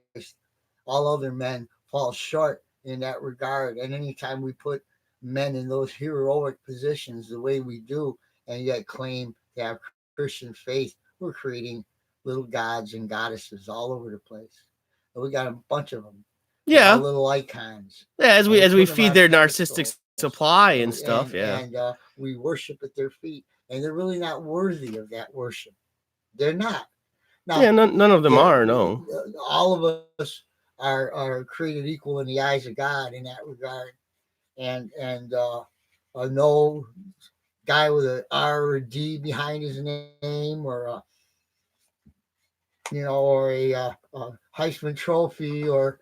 All other men fall short in that regard. And anytime we put men in those heroic positions the way we do, and yet claim to have Christian faith, we're creating little gods and goddesses all over the place. And we got a bunch of them. Yeah, little icons. Yeah, as we feed their narcissistic supply and stuff. And we worship at their feet, and they're really not worthy of that worship. They're not. Now, yeah, none of them are. No, all of us are created equal in the eyes of God in that regard, and no guy with an R or a D behind his name, or a Heisman Trophy, or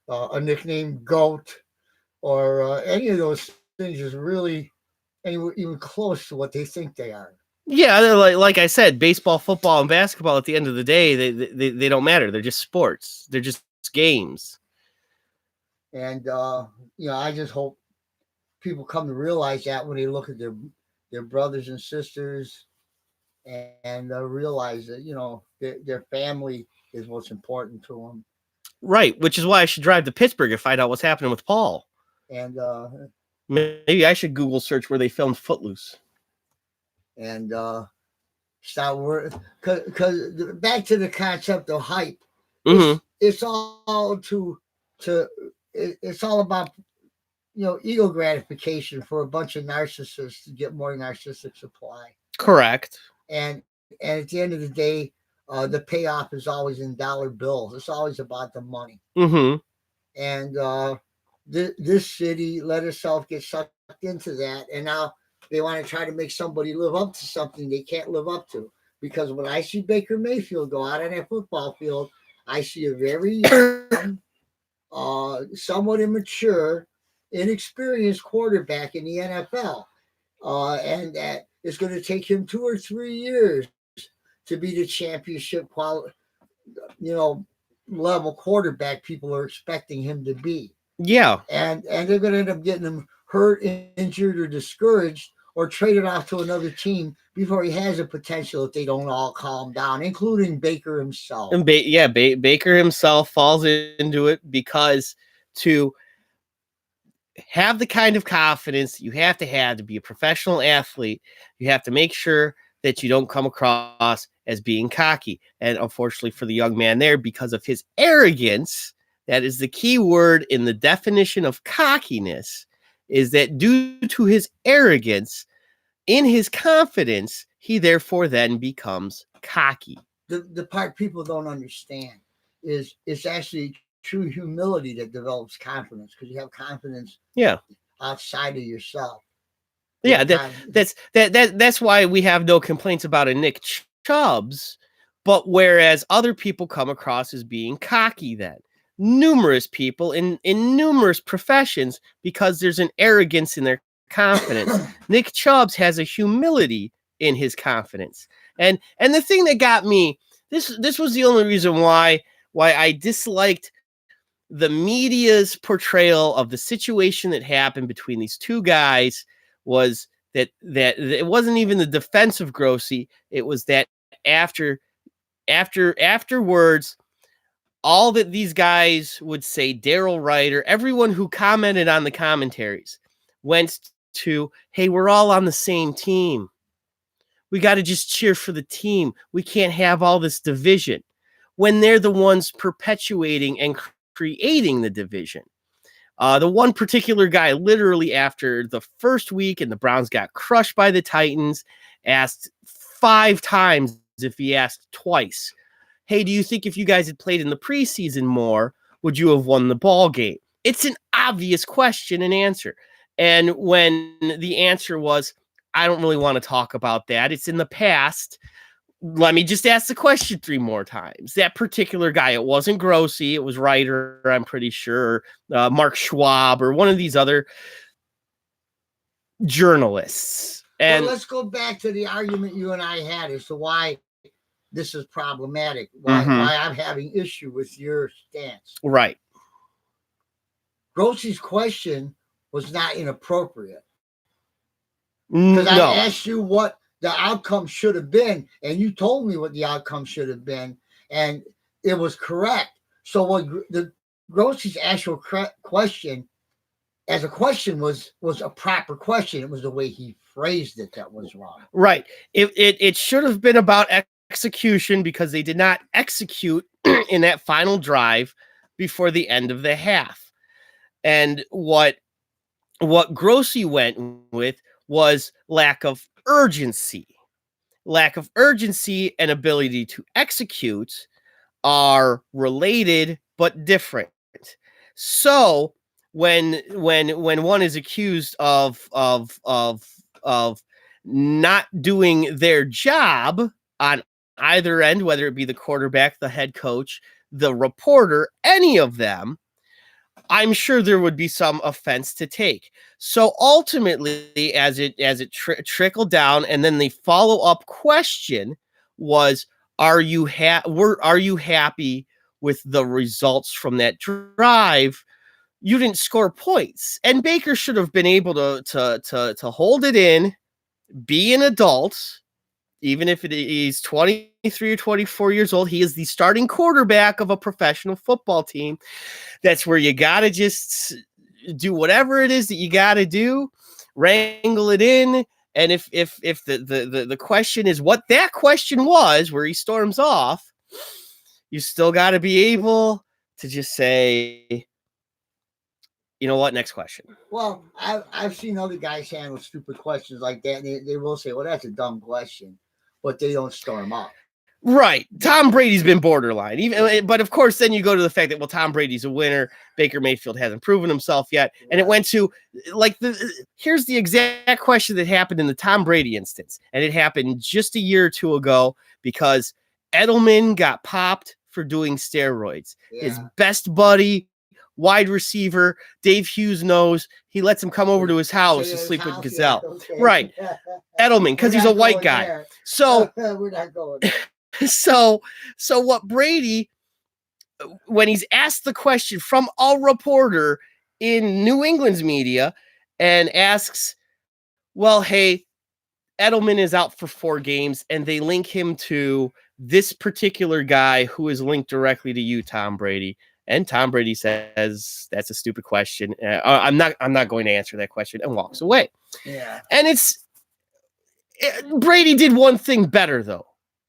a nickname GOAT, or any of those things is really even close to what they think they are. Yeah, like I said, baseball, football, and basketball. At the end of the day, they don't matter. They're just sports. They're just games. And I just hope people come to realize that when they look at their brothers and sisters, and realize that their family is what's important to them. Right, which is why I should drive to Pittsburgh and find out what's happening with Paul. And maybe I should Google search where they filmed Footloose. And start work, because back to the concept of hype. It's all it's all about ego gratification for a bunch of narcissists to get more narcissistic supply. Correct. And at the end of the day, the payoff is always in dollar bills. It's always about the money. And this city let itself get sucked into that, and now they want to try to make somebody live up to something they can't live up to. Because when I see Baker Mayfield go out on that football field, I see a very young, somewhat immature, inexperienced quarterback in the NFL. And that it's going to take him 2 or 3 years to be the championship level quarterback people are expecting him to be. Yeah. And they're going to end up getting him hurt, injured, or discouraged, or traded off to another team before he has a potential if they don't all calm down, including Baker himself. And Baker himself falls into it because to have the kind of confidence you have to be a professional athlete, you have to make sure that you don't come across as being cocky. And unfortunately for the young man there, because of his arrogance, that is the key word in the definition of cockiness, is that due to his arrogance, in his confidence, he therefore then becomes cocky. The part people don't understand is it's actually true humility that develops confidence, because you have confidence outside of yourself. Yeah, that's why we have no complaints about a Nick Chubbs, but whereas other people come across as being cocky then. Numerous people in numerous professions, because there's an arrogance in their confidence. Nick Chubbs has a humility in his confidence. And the thing that got me, this was the only reason why I disliked the media's portrayal of the situation that happened between these two guys, was that it wasn't even the defense of Grossi. It was that afterwards, all that these guys would say, Daryl Ryder, everyone who commented on the commentaries went to, hey, we're all on the same team. We got to just cheer for the team. We can't have all this division, when they're the ones perpetuating and creating the division. The one particular guy, literally after the first week and the Browns got crushed by the Titans, asked 5 times, if he asked twice, hey, do you think if you guys had played in the preseason more, would you have won the ball game? It's an obvious question and answer. And when the answer was, I don't really want to talk about that, it's in the past, let me just ask the question 3 more times. That particular guy, it wasn't Grossi, it was Ryder, I'm pretty sure, Mark Schwab, or one of these other journalists. And let's go back to the argument you and I had as to why this is problematic, why I'm having issue with your stance. Right. Grossi's question was not inappropriate. Because I asked you what the outcome should have been, and you told me what the outcome should have been, and it was correct. So what the Grossi's actual question, as a question, was a proper question. It was the way he phrased it that was wrong. Right. It should have been about execution, because they did not execute in that final drive before the end of the half. And what what Grossi went with was lack of urgency. Lack of urgency and ability to execute are related but different. So when one is accused of not doing their job on either end, whether it be the quarterback, the head coach, the reporter, any of them, I'm sure there would be some offense to take. So ultimately, as it trickled down, and then the follow-up question was, are you happy with the results from that drive? You didn't score points, and Baker should have been able to hold it in, be an adult. Even if he's 23 or 24 years old, he is the starting quarterback of a professional football team. That's where you got to just do whatever it is that you got to do, wrangle it in. And if the question is what that question was, where he storms off, you still got to be able to just say, you know what, next question. Well, I've seen other guys handle stupid questions like that, and they will say, well, that's a dumb question, but they don't storm up. Right. Tom Brady's been borderline. But of course, then you go to the fact that, well, Tom Brady's a winner. Baker Mayfield hasn't proven himself yet. And it went to, here's the exact question that happened in the Tom Brady instance. And it happened just a year or two ago because Edelman got popped for doing steroids. Yeah. His best buddy, wide receiver, Dave Hughes knows. He lets him come over to his house to sleep with Gazelle. Yeah, okay. Right. Edelman, because he's a white guy. There. So we're not going there. So what Brady, when he's asked the question from a reporter in New England's media and asks, well, hey, Edelman is out for 4 games, and they link him to this particular guy who is linked directly to you, Tom Brady. And Tom Brady says, that's a stupid question. I'm not going to answer that question, and walks away. Yeah. And Brady did one thing better, though.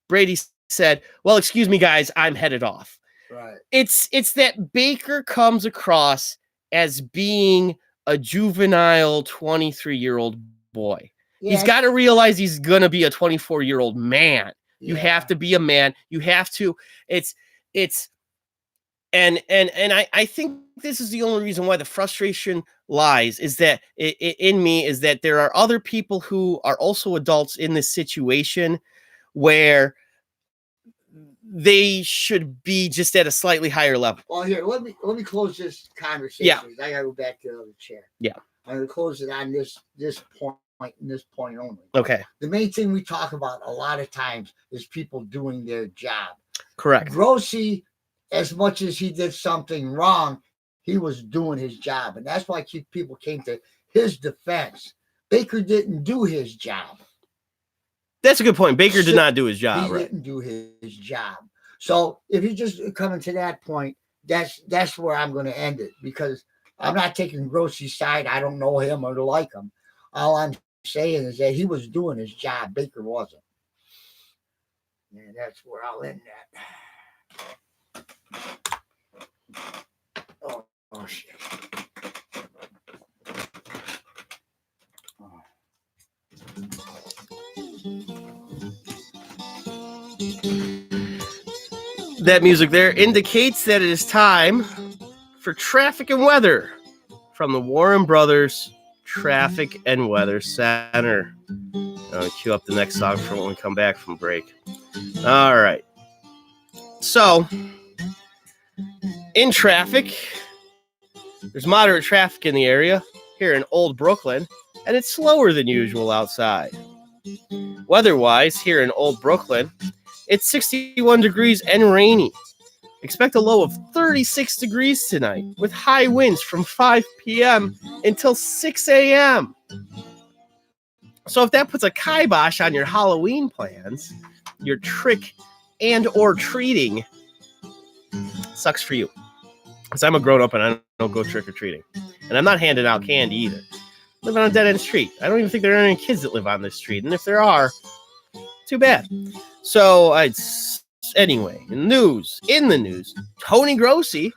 Brady said, well, excuse me, guys, I'm headed off. Right. It's that Baker comes across as being a juvenile 23-year-old boy. Yeah. He's got to realize he's going to be a 24-year-old man. Yeah. You have to be a man. You have to. And I think this is the only reason why the frustration lies is that in me is that there are other people who are also adults in this situation where they should be just at a slightly higher level. Well, here, let me close this conversation. Yeah. I gotta go back to the other chair. Yeah. I'm gonna close it on this point only. Okay. The main thing we talk about a lot of times is people doing their job. Correct. Grossi, as much as he did something wrong, he was doing his job. And that's why people came to his defense. Baker didn't do his job. That's a good point. Baker did not do his job. He didn't do his job. So if you just coming to that point, that's where I'm going to end it, because I'm not taking Grossi's side. I don't know him or like him. All I'm saying is that he was doing his job. Baker wasn't. And that's where I'll end that. Oh shit. That music there indicates that it is time for traffic and weather from the Warren Brothers Traffic and Weather Center. I'll cue up the next song for when we come back from break. All right. So, in traffic, there's moderate traffic in the area here in Old Brooklyn, and it's slower than usual outside. Weather-wise, here in Old Brooklyn, it's 61 degrees and rainy. Expect a low of 36 degrees tonight with high winds from 5 p.m. until 6 a.m. So if that puts a kibosh on your Halloween plans, your trick and or treating, sucks for you. Because I'm a grown-up and I don't go trick-or-treating. And I'm not handing out candy either. Live on a dead-end street. I don't even think there are any kids that live on this street. And if there are, too bad. So, anyway, in the news, Tony Grossi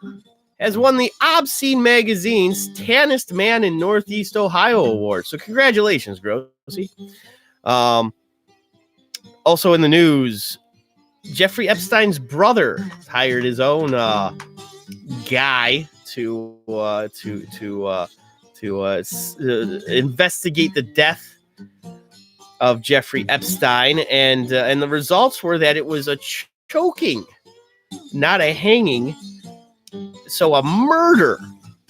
has won the Obscene Magazine's Tannest Man in Northeast Ohio Award. So congratulations, Grossi. Also in the news, Jeffrey Epstein's brother hired his own guy to investigate the death of Jeffrey Epstein, and the results were that it was a choking, not a hanging, so a murder.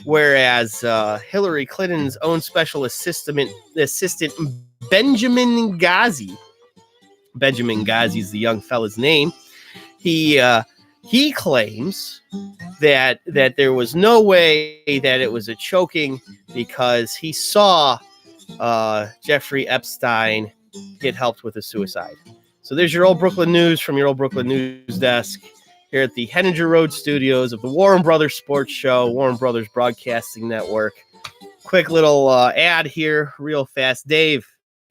Whereas Hillary Clinton's own special assistant Benjamin Ghazi is the young fella's name. He claims that there was no way that it was a choking because he saw Jeffrey Epstein get helped with a suicide. So there's your old Brooklyn news from your old Brooklyn news desk here at the Henninger Road studios of the Warren Brothers Sports Show, Warren Brothers Broadcasting Network. Quick little ad here, real fast. Dave,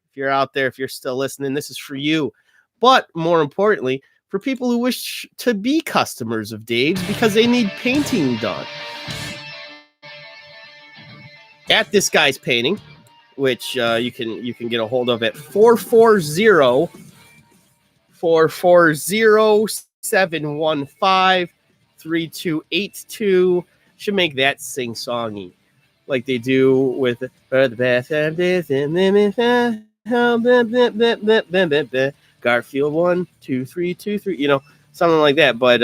if you're out there, if you're still listening, this is for you. But more importantly, for people who wish to be customers of Dave's because they need painting done. At This Guy's Painting, which you can get a hold of at 440-715-3282. Should make that sing-songy like they do with the best of this Garfield 1 2 3 2 3, something like that. But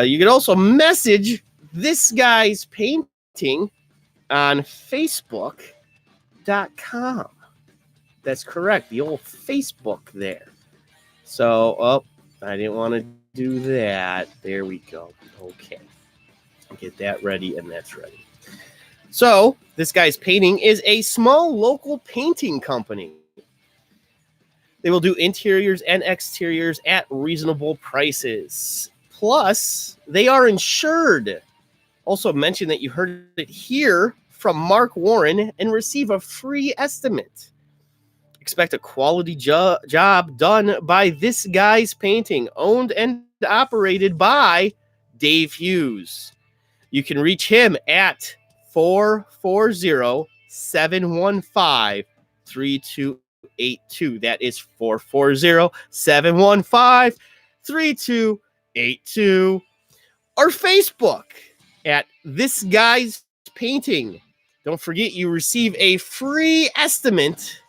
you can also message This Guy's Painting on Facebook.com. That's correct, the old Facebook there. So, I didn't want to do that. There we go. Okay. Get that ready, and that's ready. So, This Guy's Painting is a small local painting company. They will do interiors and exteriors at reasonable prices. Plus, they are insured. Also mention that you heard it here from Mark Warren and receive a free estimate. Expect a quality job done by This Guy's Painting, owned and operated by Dave Hughes. You can reach him at 440-715-3282. That is 440-715-3282. Or Facebook at This Guy's Painting. Don't forget you receive a free estimate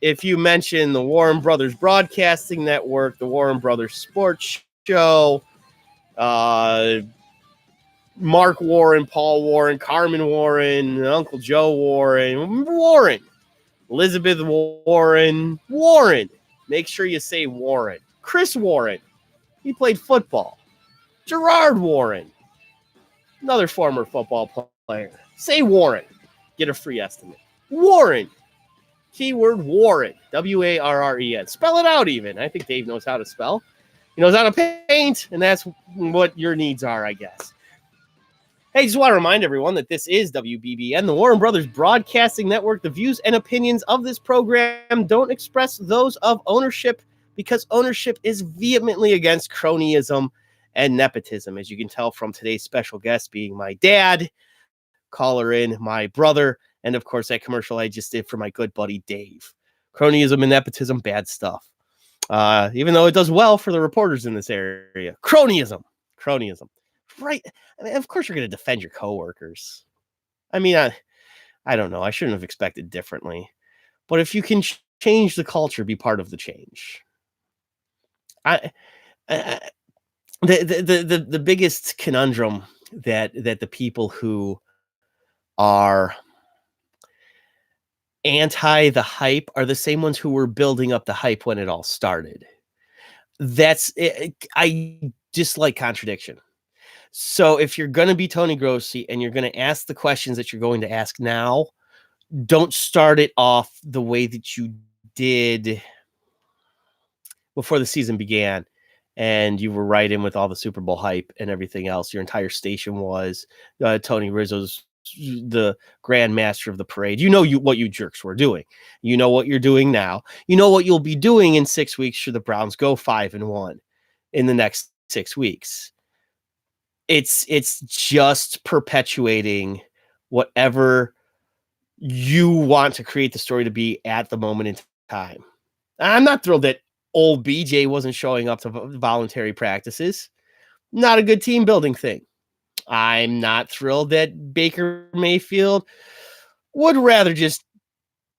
if you mention the Warren Brothers Broadcasting Network, the Warren Brothers Sports Show, Mark Warren, Paul Warren, Carmen Warren, Uncle Joe Warren, Elizabeth Warren. Make sure you say Warren. Chris Warren, he played football. Gerard Warren, another former football player. Say Warren, get a free estimate. Warren, keyword Warren, Warren. Spell it out even. I think Dave knows how to spell. He knows how to paint, and that's what your needs are, I guess. Hey, just want to remind everyone that this is WBBN, the Warren Brothers Broadcasting Network. The views and opinions of this program don't express those of ownership because ownership is vehemently against cronyism and nepotism, as you can tell from today's special guest being my dad, caller in, my brother, and of course that commercial I just did for my good buddy Dave. Cronyism and nepotism, bad stuff. Even though it does well for the reporters in this area. Cronyism. Right. I mean, of course you're going to defend your coworkers. I mean, I don't know. I shouldn't have expected differently. But if you can change the culture, be part of the change. The biggest conundrum that the people who are anti the hype are the same ones who were building up the hype when it all started. That's it. I dislike contradiction. So if you're going to be Tony Grossi and you're going to ask the questions that you're going to ask now, don't start it off the way that you did before the season began and you were right in with all the Super Bowl hype and everything else. Your entire station was Tony Rizzo's the grand master of the parade. You know what you jerks were doing. You know what you're doing now. You know what you'll be doing in 6 weeks should the Browns go 5-1 in the next 6 weeks. it's just perpetuating whatever you want to create the story to be at the moment in time. I'm not thrilled that old BJ wasn't showing up to voluntary practices. Not a good team building thing. I'm not thrilled that Baker Mayfield would rather just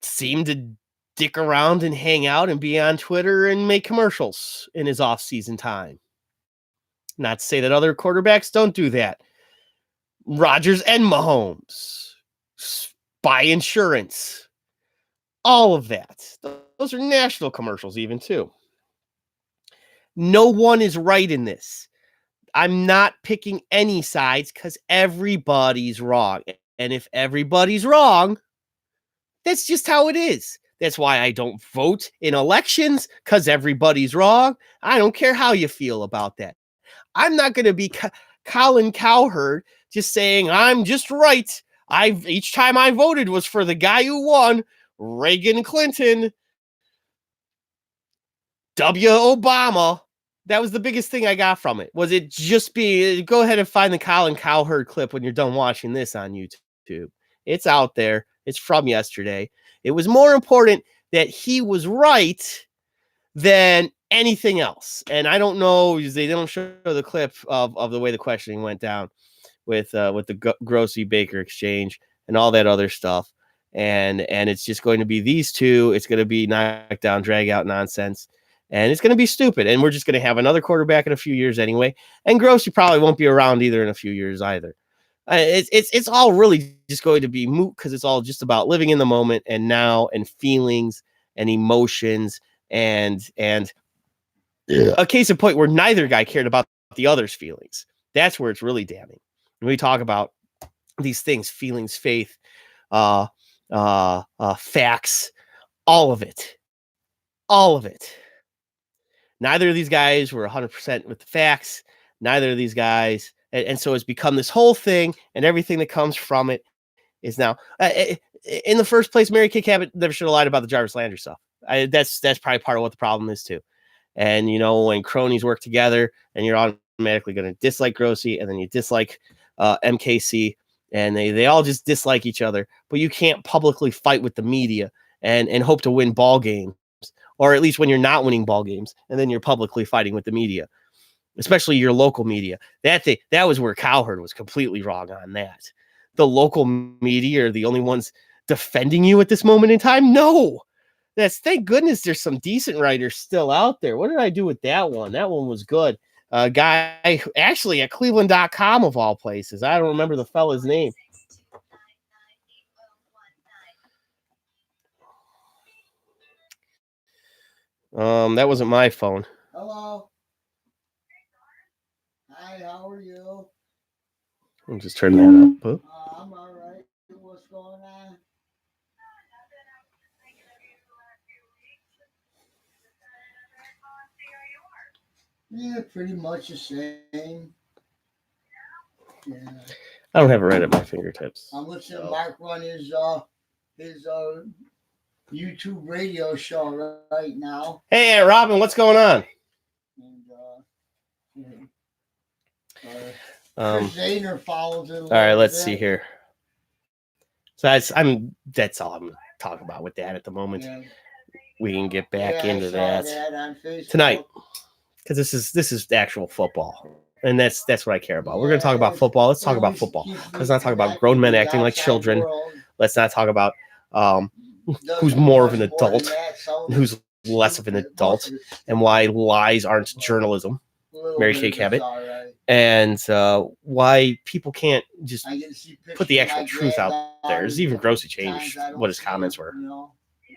seem to dick around and hang out and be on Twitter and make commercials in his off-season time. Not to say that other quarterbacks don't do that. Rodgers and Mahomes, buy insurance, all of that. Those are national commercials even too. No one is right in this. I'm not picking any sides because everybody's wrong. And if everybody's wrong, that's just how it is. That's why I don't vote in elections, because everybody's wrong. I don't care how you feel about that. I'm not going to be Colin Cowherd just saying I'm just right. Each time I voted was for the guy who won, Reagan, Clinton, W. Obama. That was the biggest thing I got from it. Was it just go ahead and find the Colin Cowherd clip when you're done watching this on YouTube. It's out there. It's from yesterday. It was more important that he was right than anything else. And I don't know, they don't show the clip of the way the questioning went down with the Grossi Baker exchange and all that other stuff. And it's just going to be these two. It's going to be knockdown, drag out nonsense. And it's going to be stupid. And we're just going to have another quarterback in a few years anyway. And Grossi probably won't be around either in a few years either. It's all really just going to be moot because it's all just about living in the moment and now and feelings and emotions and a case in point where neither guy cared about the other's feelings. That's where it's really damning. When we talk about these things, feelings, faith, facts, all of it. Neither of these guys were 100% with the facts. Neither of these guys. And so it's become this whole thing, and everything that comes from it is now. In the first place, Mary Kay Cabot never should have lied about the Jarvis Landry stuff. That's probably part of what the problem is too. And, when cronies work together and you're automatically going to dislike Grossi and then you dislike MKC and they all just dislike each other, but you can't publicly fight with the media and hope to win ball games, or at least when you're not winning ball games and then you're publicly fighting with the media, especially your local media. That was where Cowherd was completely wrong on that. The local media are the only ones defending you at this moment in time. No. Thank goodness there's some decent writers still out there. What did I do with that one? That one was good. A guy actually at Cleveland.com of all places. I don't remember the fella's name. That wasn't my phone. Hello. Hi, how are you? I'm just turning that up. I'm all right. What's going on? Yeah, pretty much the same. Yeah. I don't have it right at my fingertips. I'm listening to Mark run his YouTube radio show right now. Hey, Robin, what's going on? And Chris Zayner follows it. All right, let's see here. So that's all I'm going to talk about with that at the moment. Yeah. We can get back into that tonight, because this is actual football, and that's what I care about. We're going to talk about football. Let's talk about football. Let's not talk about grown men acting like children. Let's not talk about who's more of an adult and who's less of an adult, and why lies aren't journalism. Mary Kay Cabot. And why people can't just put the actual truth out there. There's even Grossi changed what his comments were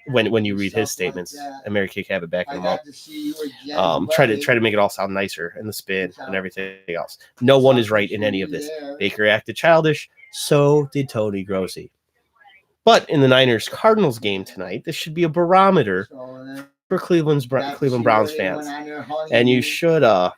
when you read his statements, and Mary Kay Cabot backing them up. Try to make it all sound nicer and the spin and everything else. No one is right in any of this. Baker acted childish, so did Tony Grossi. But in the Niners-Cardinals game tonight, this should be a barometer for Cleveland Browns fans, and you should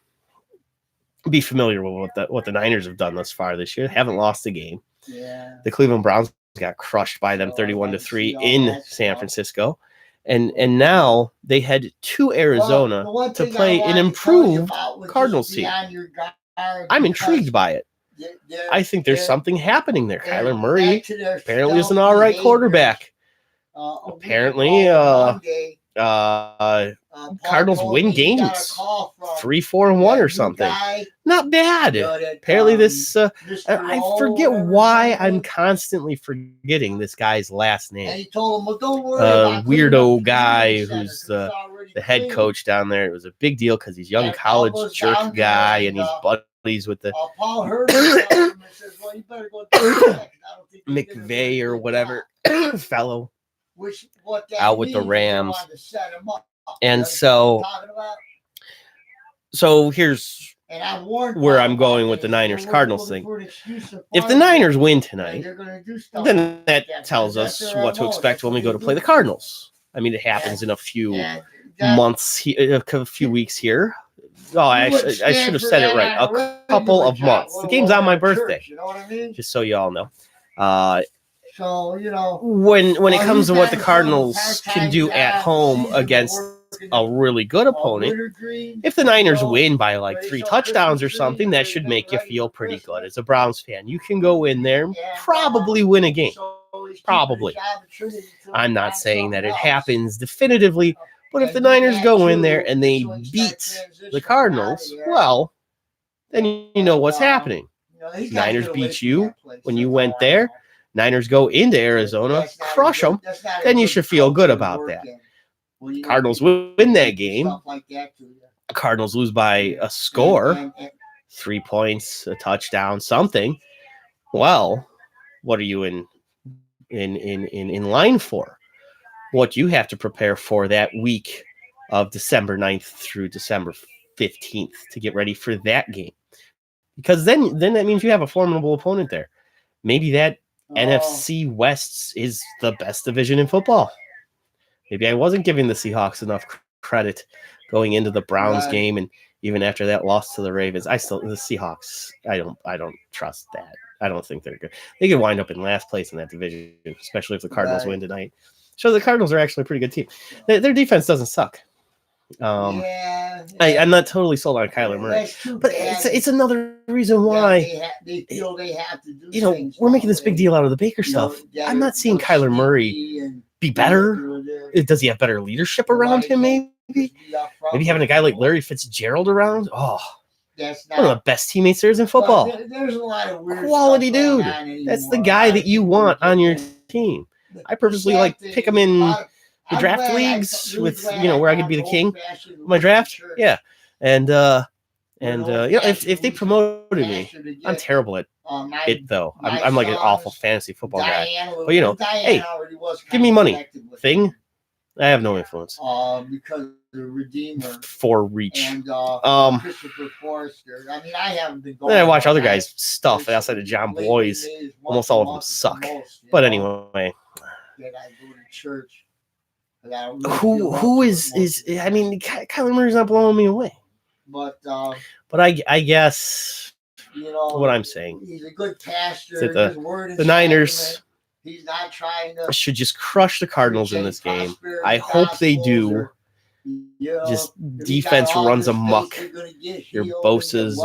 be familiar with what the Niners have done thus far this year. They haven't lost a game. Yeah. The Cleveland Browns got crushed by them 31-3 in San Francisco. And now they head to Arizona to play an improved Cardinals team. I'm intrigued by it. I think there's something happening there. Kyler Murray apparently is an all right quarterback. Apparently, Cardinals win games 3-4-1 or something. Not bad. Apparently this I forget why I'm constantly forgetting this guy's last name. Weirdo guy who's the head coach down there. It was a big deal because he's young college jerk guy and he's buddies with the McVay or whatever fellow out with the Rams. And so here's where I'm going with the Niners-Cardinals thing. If the Niners win tonight, then that tells us what to expect when we go to play the Cardinals. I mean, it happens in a few months, a few weeks here. Oh, I should have said it right. A couple of months. The game's on my birthday, just so you all know. So, when it comes to what the Cardinals can do at home against a really good opponent, if the Niners win by like 3 touchdowns or something, that should make you feel pretty good as a Browns fan. You can go in there and probably win a game. Probably. I'm not saying that it happens definitively, but if the Niners go in there and they beat the Cardinals, well, then you know what's happening. Niners beat you when you went there. Niners go into Arizona, crush them, then you should feel good about that. Cardinals win that game. Cardinals lose by a score, 3 points, a touchdown, something. Well, what are you in line for? What you have to prepare for that week of December 9th through December 15th to get ready for that game. Because then that means you have a formidable opponent there. Maybe that NFC West is the best division in football. Maybe I wasn't giving the Seahawks enough credit going into the Browns game, and even after that loss to the Ravens, the Seahawks. I don't trust that. I don't think they're good. They could wind up in last place in that division, especially if the Cardinals win tonight. So the Cardinals are actually a pretty good team. Their defense doesn't suck. I'm not totally sold on Kyler Murray, but it's another reason why they feel they have to do we're making this big deal out of the Baker stuff. I'm not seeing Kyler Murray be better. Does he have better leadership around him? Maybe having a guy like Larry Fitzgerald around. Oh, one of the best teammates there is in football. There's a lot of weird quality dude. That's the guy that you want on your team. I purposely pick him in the draft leagues with where I could be the king of my draft. Yeah. And if they promoted me, I'm terrible at it though. I'm like an awful fantasy football guy. But hey, give me money. Thing, I have no influence. Because the Redeemer for reach. And Christopher Forrester. I mean, I haven't been going. Then I watch other guys' stuff outside of John Boy's. Almost all of them suck. But anyway. That I go to church. Who is I mean, Kyler Murray's not blowing me away. But I guess what I'm saying. He's a good pastor. The Niners he's not trying to should just crush the Cardinals in this game. I hope they do. Just defense runs amok. Your Bosa's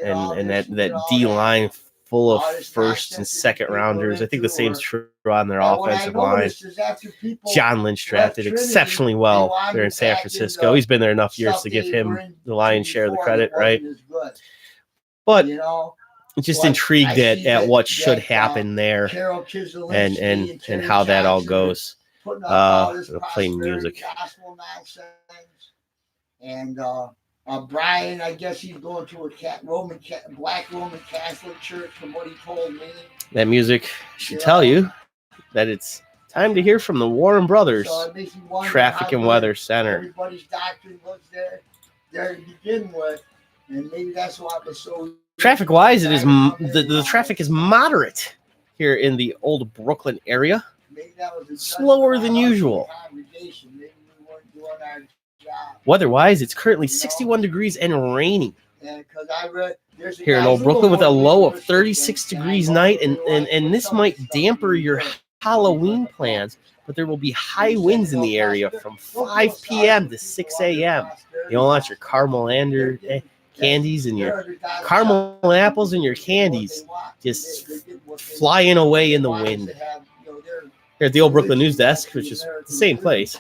and that D line full of first and second rounders. I think the same's true on their offensive line. John Lynch drafted exceptionally well there in San Francisco. He's been there enough years to give him the lion's share of the credit, right? But just intrigued at what should happen there and how that all goes. Playing music. And Brian, I guess he's going to a Black Roman Catholic church from what he told me. That music should tell you that it's time to hear from the Warren Brothers Traffic and Weather Center. Everybody's doctrine was there to begin with, and maybe that's why it was so. Traffic-wise, it is the traffic is moderate here in the old Brooklyn area. Slower than usual. Weather-wise, it's currently 61 degrees and rainy here in Old Brooklyn with a low of 36 degrees night, and this might damper your Halloween plans, but there will be high winds in the area from 5 p.m. to 6 a.m. You don't want your Carmel candies and your caramel apples and your candies just flying away in the wind. Here at the old Brooklyn News Desk, which is the same place.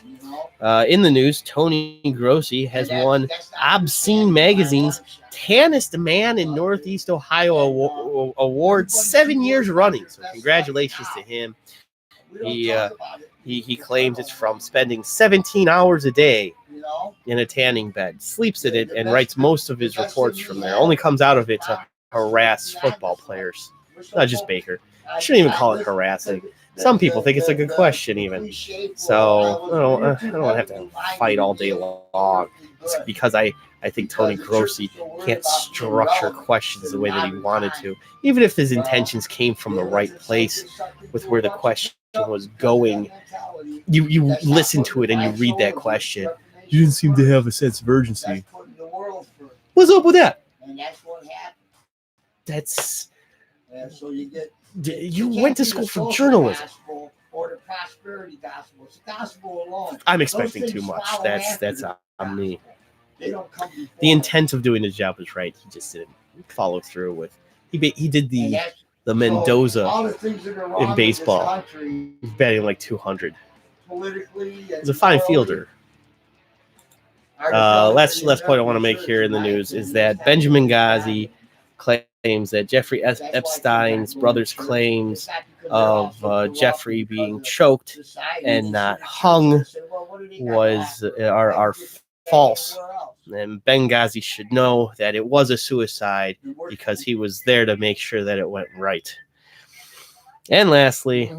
In the news, Tony Grossi has won Obscene Magazine's Tannest Man in Northeast Ohio award 7 years running. So congratulations to him. He claims it's from spending 17 hours a day in a tanning bed, sleeps in it, and writes most of his reports from there. Only comes out of it to harass football players. Not just Baker. I shouldn't even call it harassing. Some people think it's a good question, even. So I don't want to have to fight all day long because I think Tony Grossi can't structure questions the way that he wanted to, even if his intentions came from the right place with where the question was going. You listen to it and you read that question. You didn't seem to have a sense of urgency. What's up with that? And that's what happened. That's. So you get. You went to school for journalism. Or the prosperity gospel. It's the gospel alone. I'm expecting too much. That's on me. They don't come the intent of doing his job was right. He just didn't follow through with. He did the Mendoza in baseball. He's batting like 200. He's a fine fielder. Last point I want to make here in the news is that Benjamin Ghazi claims that Jeffrey Epstein's brother's claims of Jeffrey being choked and not hung are false. And Benghazi should know that it was a suicide because he was there to make sure that it went right. And lastly,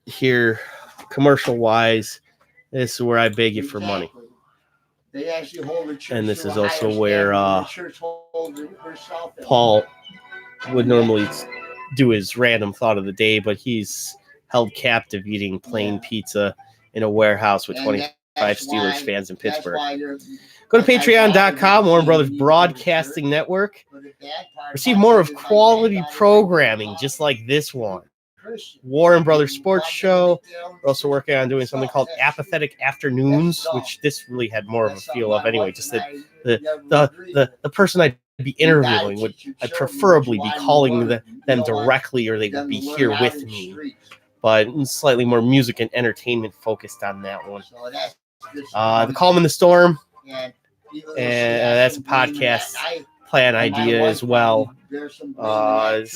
here, commercial-wise, this is where I beg you for money. And this is also where Paul would normally do his random thought of the day, but he's held captive eating plain pizza in a warehouse with 25 Steelers fans in Pittsburgh. Go to patreon.com, Warren Brothers Broadcasting Network. Receive more of quality programming just like this one. Warren Brothers Sports Show. We're also working on doing something called Apathetic Afternoons, which this really had more of a feel of anyway. Just that the person I'd be interviewing I'd preferably be calling them directly, or they would be here with me. But slightly more music and entertainment focused on that one. The Calm in the Storm, and that's a podcast plan idea as well. And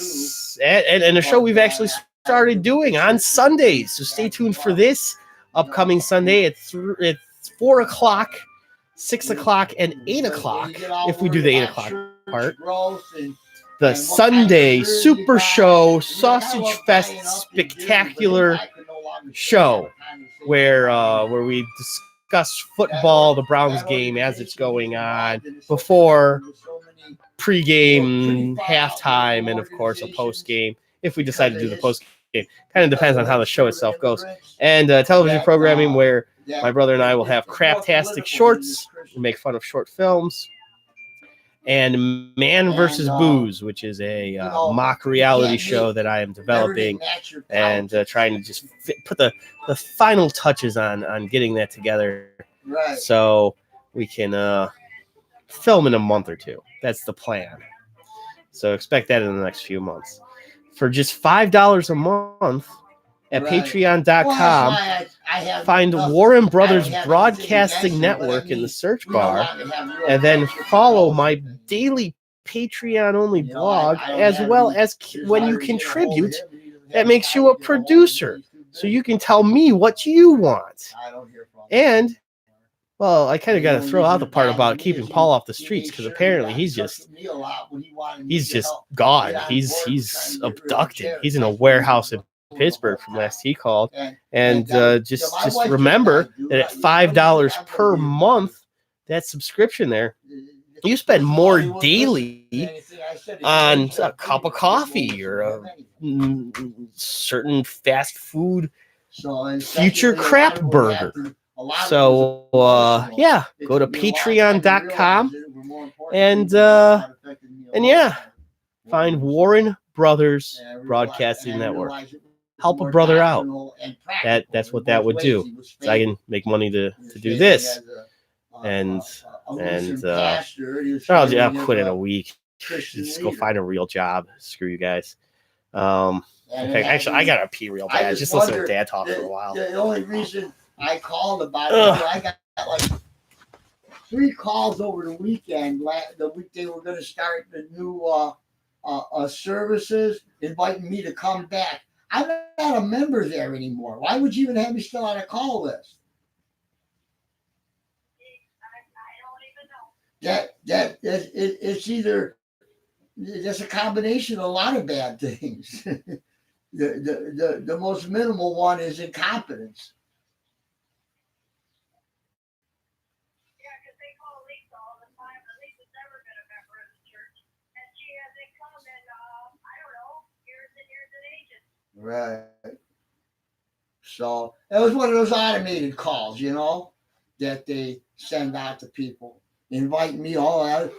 a show we've actually started doing on Sundays. So stay tuned for this upcoming Sunday at 4 o'clock, 6 o'clock, and 8 o'clock, if we do the 8 o'clock part. The Sunday Super Show Sausage Fest Spectacular Show, where we discuss football, the Browns game as it's going on, before, pregame, halftime, and of course a post-game, if we decide to do the post-game. Kind of depends on how the show itself goes. And television programming where my brother and I will have craptastic shorts, we make fun of short films, and Man vs. Booze, which is a mock reality show that I am developing and trying to just put the final touches on getting that together so we can film in a month or two. That's the plan. So expect that in the next few months. For just $5 a month at patreon.com, find Warren Brothers Broadcasting Network in the search bar, and then follow my daily Patreon-only blog, as well as when you contribute, that makes you a producer. So you can tell me what you want. And, well, I kind of got to throw out the part about keeping Paul off the streets, because apparently he's just gone. He's abducted. He's in a warehouse in Pittsburgh from last he called. And just remember that at $5 per month, that subscription there, you spend more daily on a cup of coffee or a certain fast food future crap burger. So, go to patreon.com and find Warren Brothers Broadcasting Network. Help a brother out. That's what that would do. So I can make money to do this. And Lutheran pastor. I'll quit in a week. Just go find a real job. Screw you guys. Actually, I gotta pee real bad. Just listen to Dad talk for a while. The only reason I called about it, I got like 3 calls over the weekend. The week they were going to start the new services, inviting me to come back. I'm not a member there anymore. Why would you even have me still on a call list? It's either there's a combination of a lot of bad things. The most minimal one is incompetence. Yeah, because they call Lisa all the time, and Lisa's never been a member of the church, and she hasn't come in I don't know, years and years and ages. Right. So it was one of those automated calls, that they send out to people, invite me all out.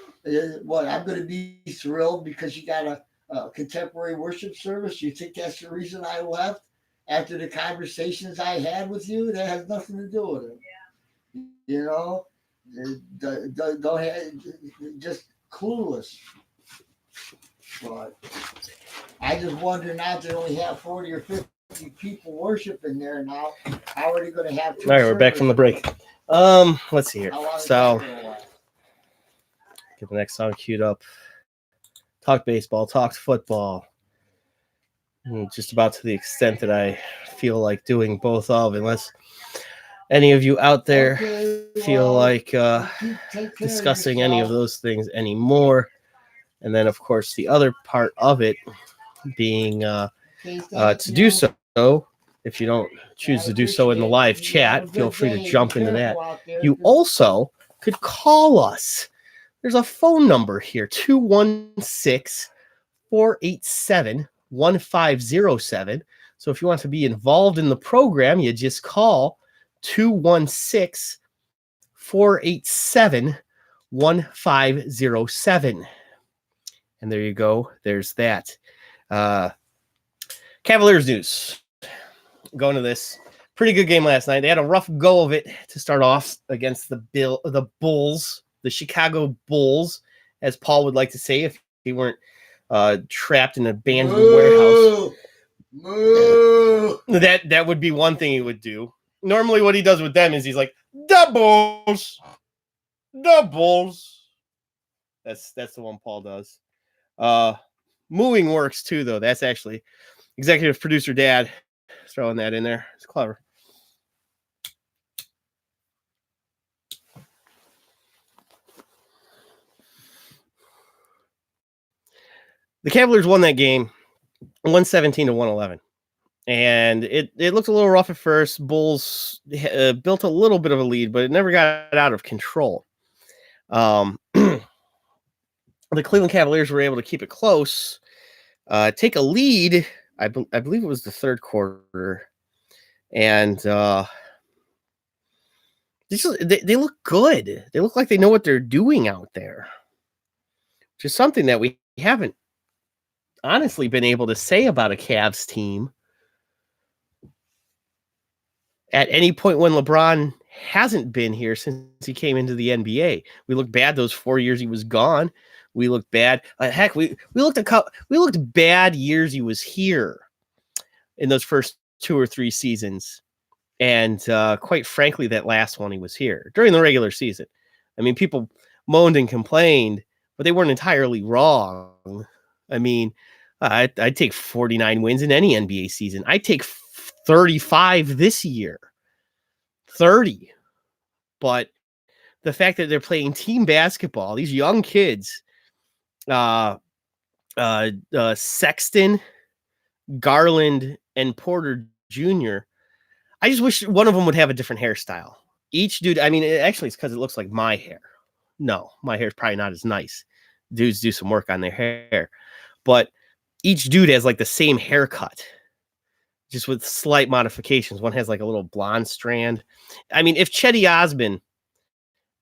What, I'm going to be thrilled because you got a contemporary worship service. You think that's the reason I left after the conversations I had with you? That has nothing to do with it. Yeah. Just clueless. But I just wonder now they only have 40 or 50 people worshiping there now. How are they going to have? All right, we're back from the break. Let's see here. So, get the next song queued up. Talk baseball, talk football. Just about to the extent that I feel like doing both of, unless any of you out there feel like discussing any of those things anymore. And then, of course, the other part of it being to do so. If you don't choose to do so in the live chat, feel free to jump into that. You also could call us. There's a phone number here, 216-487-1507. So if you want to be involved in the program, you just call 216-487-1507. And there you go. There's that. Cavaliers news. Going to this pretty good game last night. They had a rough go of it to start off against the Bulls, the Chicago Bulls, as Paul would like to say if he weren't trapped in an abandoned warehouse. That would be one thing he would do. Normally what he does with them is he's like, the Bulls. That's the one Paul does. Mooing works too, though. That's actually executive producer Dad throwing that in there. It's clever. The Cavaliers won that game 117-111. And it looked a little rough at first. Bulls built a little bit of a lead, but it never got out of control. The Cleveland Cavaliers were able to keep it close, take a lead. I believe it was the third quarter. And they look good. They look like they know what they're doing out there, which is something that we haven't honestly been able to say about a Cavs team at any point when LeBron hasn't been here since he came into the NBA. We looked bad those 4 years he was gone. We looked bad. Heck, we looked bad years he was here in those first 2 or 3 seasons. And quite frankly, that last one he was here during the regular season. I mean, people moaned and complained, but they weren't entirely wrong. I mean, I'd take 49 wins in any NBA season. I'd take 35 this year. 30. But the fact that they're playing team basketball, these young kids, Sexton, Garland, and Porter Jr., I just wish one of them would have a different hairstyle. Each dude, I mean, actually, it's because it looks like my hair. No, my hair's probably not as nice. Dudes do some work on their hair. But each dude has like the same haircut, just with slight modifications. One has like a little blonde strand. I mean, if Chetty Osman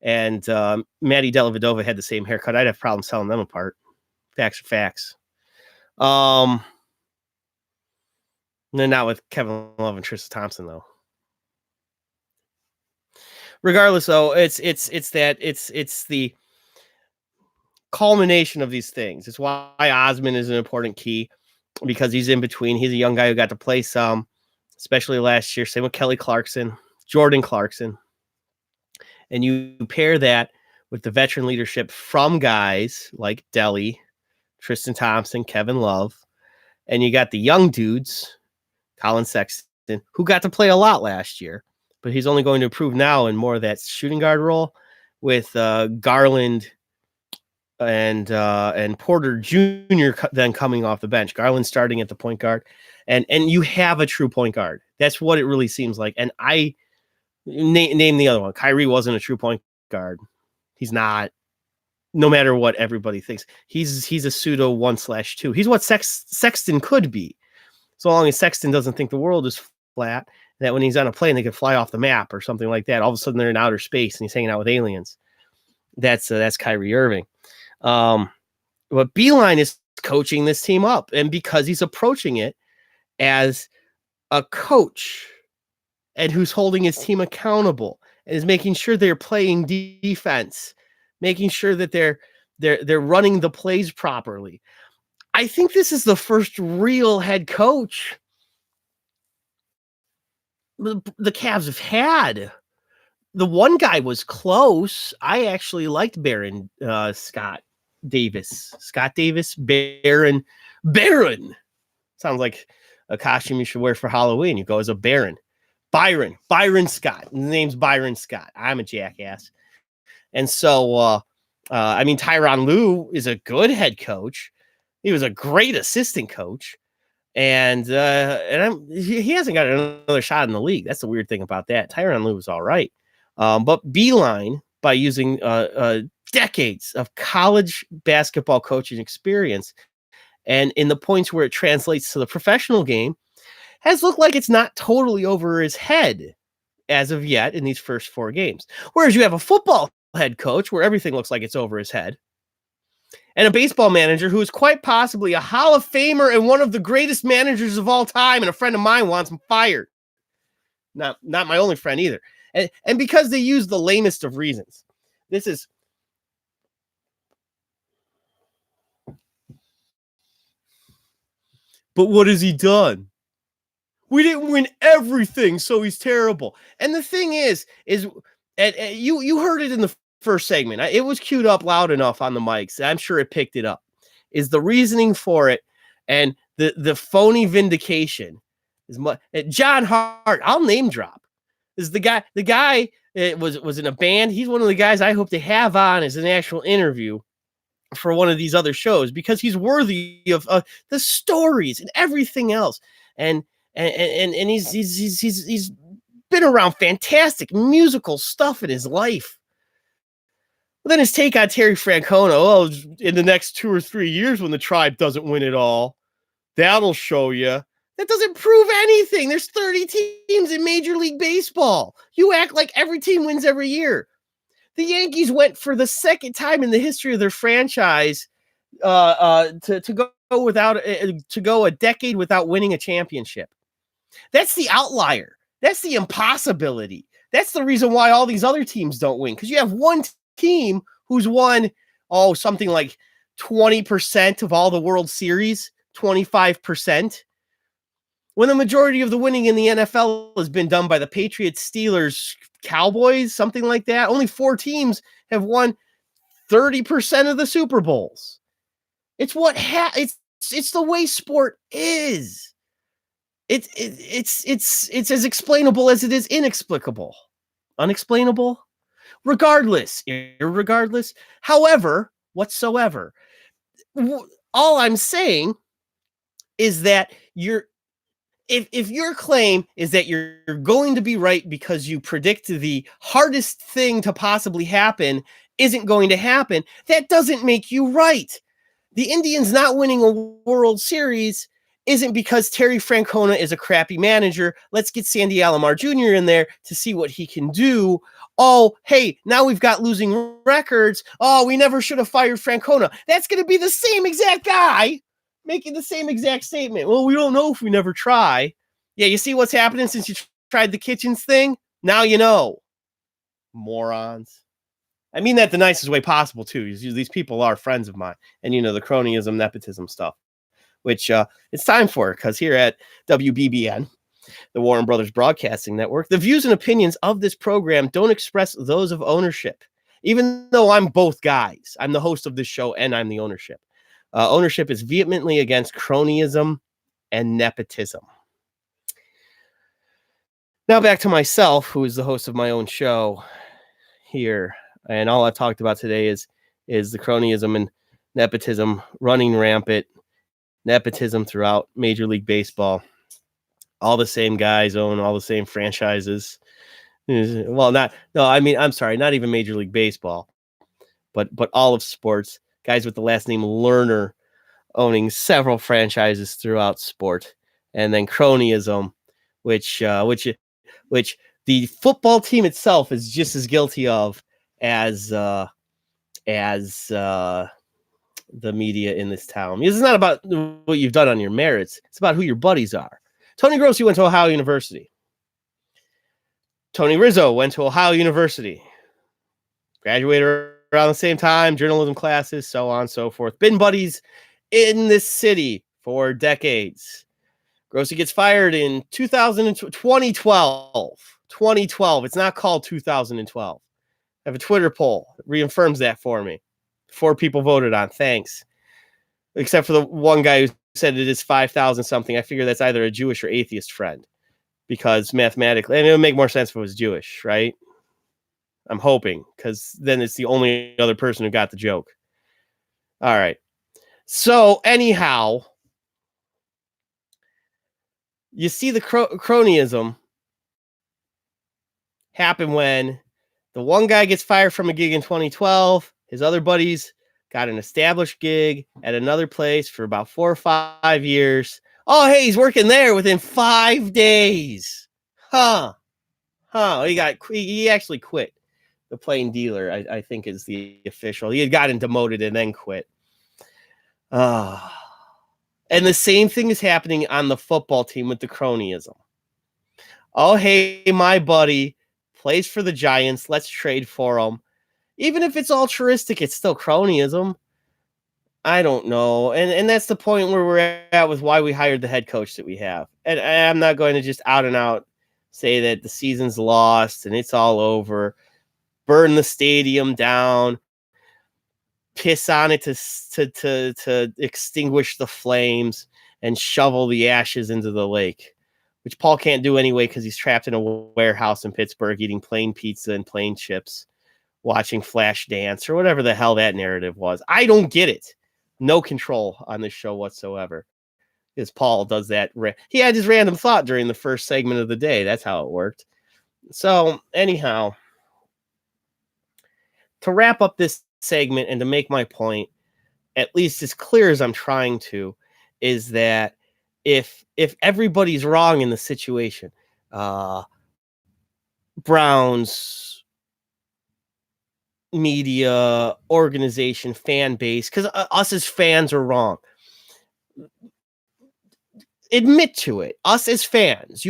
and Maddie Dellavedova had the same haircut, I'd have problems telling them apart. Facts are facts. Not with Kevin Love and Tristan Thompson, though. regardless, though, it's the culmination of these things. It's why Osmond is an important key, because he's in between. He's a young guy who got to play some, especially last year. Same with Kelly Clarkson, Jordan Clarkson. And you pair that with the veteran leadership from guys like Delly, Tristan Thompson, Kevin Love, and you got the young dudes, Colin Sexton, who got to play a lot last year, but he's only going to improve now in more of that shooting guard role, with Garland and Porter Jr. then coming off the bench. Garland starting at the point guard, and you have a true point guard. That's what it really seems like. And I name the other one. Kyrie wasn't a true point guard. He's not. No matter what everybody thinks, he's a pseudo 1/2. He's what Sexton could be, so long as Sexton doesn't think the world is flat, that when he's on a plane they could fly off the map or something like that. All of a sudden they're in outer space and he's hanging out with aliens. That's Kyrie Irving. But Beilein is coaching this team up, and because he's approaching it as a coach and who's holding his team accountable and is making sure they're playing defense, making sure that they're running the plays properly. I think this is the first real head coach the Cavs have had. The one guy was close. I actually liked Scott Davis. Baron. Sounds like a costume you should wear for Halloween. You go as a Baron. Byron Scott. His name's Byron Scott. I'm a jackass. And so, Tyronn Lue is a good head coach. He was a great assistant coach. And he hasn't got another shot in the league. That's the weird thing about that. Tyronn Lue was all right. But Beilein, by using decades of college basketball coaching experience, and in the points where it translates to the professional game, has looked like it's not totally over his head as of yet in these first 4 games. Whereas you have a football head coach where everything looks like it's over his head, and a baseball manager who is quite possibly a Hall of Famer and one of the greatest managers of all time, and a friend of mine wants him fired. Not my only friend either. And because they use the lamest of reasons. This is... But what has he done? We didn't win everything, so he's terrible. And the thing is you heard it in the first segment. It was queued up loud enough on the mics. I'm sure it picked it up. Is the reasoning for it, and the phony vindication is John Hart. I'll name drop. Is the guy was in a band. He's one of the guys I hope to have on as an actual interview for one of these other shows, because he's worthy of the stories and everything else. And he's been around fantastic musical stuff in his life. But then his take on Terry Francona, in the next 2 or 3 years when the Tribe doesn't win it all, that'll show you. That doesn't prove anything. There's 30 teams in Major League Baseball. You act like every team wins every year. The Yankees went for the second time in the history of their franchise to go a decade without winning a championship. That's the outlier. That's the impossibility. That's the reason why all these other teams don't win, because you have one team who's won something like 20% of all the World Series, 25%. When the majority of the winning in the NFL has been done by the Patriots, Steelers, Cowboys, something like that. Only 4 teams have won 30% of the Super Bowls. It's it's the way sport is. It's as explainable as it is inexplicable. Unexplainable? Irregardless. However, whatsoever. All I'm saying is that if your claim is that you're going to be right because you predict the hardest thing to possibly happen isn't going to happen, that doesn't make you right. The Indians not winning a World Series isn't because Terry Francona is a crappy manager. Let's get Sandy Alomar Jr. in there to see what he can do. Oh, hey, now we've got losing records. Oh, we never should have fired Francona. That's going to be the same exact guy making the same exact statement. Well, we don't know if we never try. Yeah, you see what's happening since you tried the Kitchens thing? Now you know. Morons. I mean that the nicest way possible, too. These people are friends of mine. And, the cronyism, nepotism stuff, which it's time for, because here at WBBN, the Warren Brothers Broadcasting Network, the views and opinions of this program don't express those of ownership. Even though I'm both guys, I'm the host of this show and I'm the ownership. Ownership is vehemently against cronyism and nepotism. Now back to myself, who is the host of my own show here. And all I've talked about today is the cronyism and nepotism running rampant, nepotism throughout Major League Baseball. All the same guys own all the same franchises. Well, not even Major League Baseball, but all of sports. Guys with the last name Lerner owning several franchises throughout sport, and then cronyism, which the football team itself is just as guilty of as the media in this town. It's not about what you've done on your merits. It's about who your buddies are. Tony Grossi went to Ohio University. Tony Rizzo went to Ohio University. Graduated around the same time, journalism classes, so on and so forth. Been buddies in this city for decades. Grossi gets fired in 2012. 2012. It's not called 2012. I have a Twitter poll. It reaffirms that for me. 4 people voted on. Thanks. Except for the one guy who said it is 5,000 something. I figure that's either a Jewish or atheist friend, because mathematically, and it would make more sense if it was Jewish, right? I'm hoping, because then it's the only other person who got the joke. All right. So anyhow, you see the cronyism happen when the one guy gets fired from a gig in 2012. His other buddies got an established gig at another place for about 4 or 5 years. Oh, hey, he's working there within 5 days. Huh. He actually quit. The plain dealer, I think, is the official. He had gotten demoted and then quit. And the same thing is happening on the football team with the cronyism. Oh, hey, my buddy plays for the Giants. Let's trade for him. Even if it's altruistic, it's still cronyism. I don't know. And that's the point where we're at with why we hired the head coach that we have. And I'm not going to just out and out say that the season's lost and it's all over. Burn the stadium down. Piss on it to extinguish the flames and shovel the ashes into the lake, which Paul can't do anyway because he's trapped in a warehouse in Pittsburgh eating plain pizza and plain chips, watching Flash Dance or whatever the hell that narrative was. I don't get it. No control on this show whatsoever. Because Paul does that. He had his random thought during the first segment of the day. That's how it worked. So anyhow, to wrap up this segment and to make my point, at least as clear as I'm trying to, is that if everybody's wrong in the situation, Browns, media, organization, fan base, because us as fans are wrong. Admit to it. Us as fans,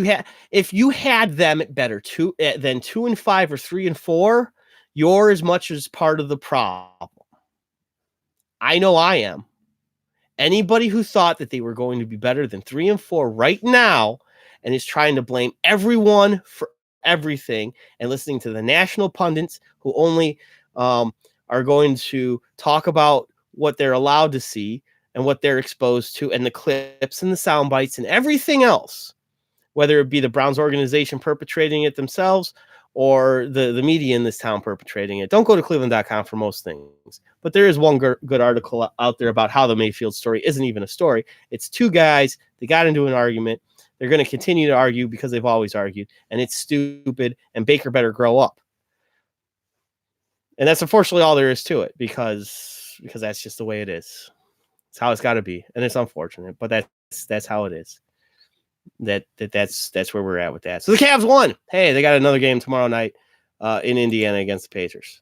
if you had them at better than 2-5 or 3-4, you're as much as part of the problem. I know I am. Anybody who thought that they were going to be better than 3-4 right now and is trying to blame everyone for everything and listening to the national pundits who only are going to talk about what they're allowed to see and what they're exposed to and the clips and the sound bites and everything else, whether it be the Browns organization perpetrating it themselves or the media in this town perpetrating it. Don't go to Cleveland.com for most things. But there is one good article out there about how the Mayfield story isn't even a story. It's 2 guys. They got into an argument. They're going to continue to argue because they've always argued. And it's stupid. And Baker better grow up. And that's unfortunately all there is to it because that's just the way it is. It's how it's got to be. And it's unfortunate. But that's how it is. That's where we're at with that. So the Cavs won. Hey, they got another game tomorrow night in Indiana against the Pacers.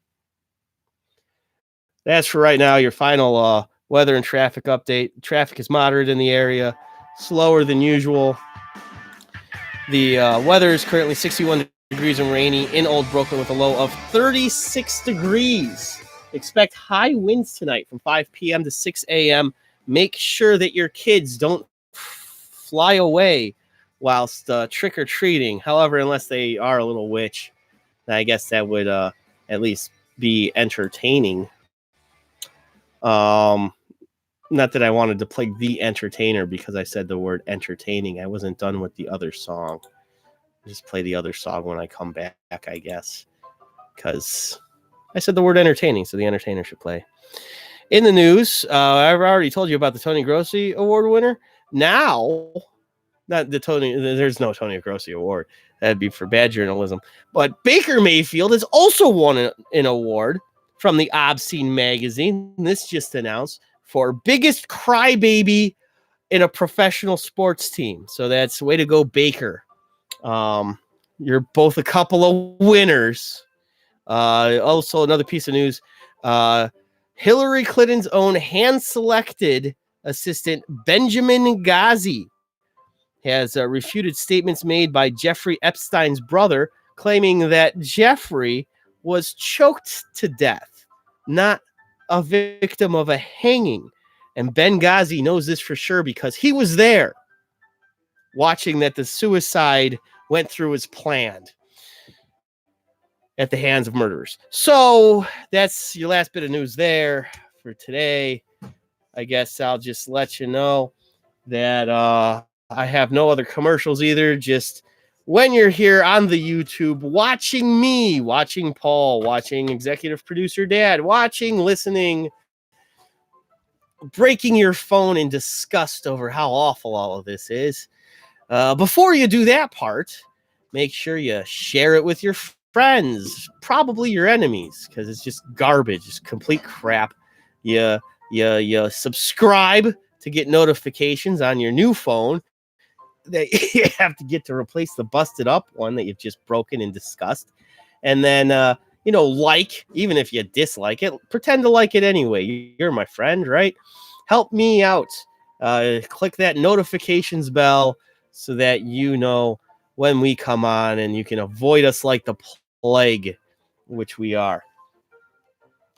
That's for right now. Your final weather and traffic update. Traffic is moderate in the area, slower than usual. The weather is currently 61 degrees and rainy in Old Brooklyn with a low of 36 degrees. Expect high winds tonight from 5 p.m. to 6 a.m. Make sure that your kids don't fly away whilst trick-or-treating. However, unless they are a little witch, I guess that would at least be entertaining. Not that I wanted to play The Entertainer because I said the word entertaining. I wasn't done with the other song. Just play the other song when I come back, I guess. Because I said the word entertaining, so The Entertainer should play. In the news, I've already told you about the Tony Grossi Award winner. Now, not the Tony, there's no Tony Grossi Award. That'd be for bad journalism. But Baker Mayfield has also won an award from the Obscene magazine. This just announced for biggest crybaby in a professional sports team. So that's way to go, Baker. You're both a couple of winners. Also, another piece of news. Hillary Clinton's own hand-selected assistant, Benjamin Ghazi, has refuted statements made by Jeffrey Epstein's brother, claiming that Jeffrey was choked to death, not a victim of a hanging. And Benghazi knows this for sure because he was there watching that the suicide went through as planned at the hands of murderers. So that's your last bit of news there for today. I guess I'll just let you know that I have no other commercials either. Just when you're here on the YouTube watching me, watching Paul, watching executive producer Dad, watching, listening, breaking your phone in disgust over how awful all of this is. Before you do that part, make sure you share it with your friends, probably your enemies, because it's just garbage. It's complete crap. You subscribe to get notifications on your new phone that you have to get to replace the busted up one that you've just broken in disgust. And then, like, even if you dislike it, pretend to like it anyway. You're my friend, right? Help me out. Click that notifications bell so that you know when we come on and you can avoid us like the plague, which we are.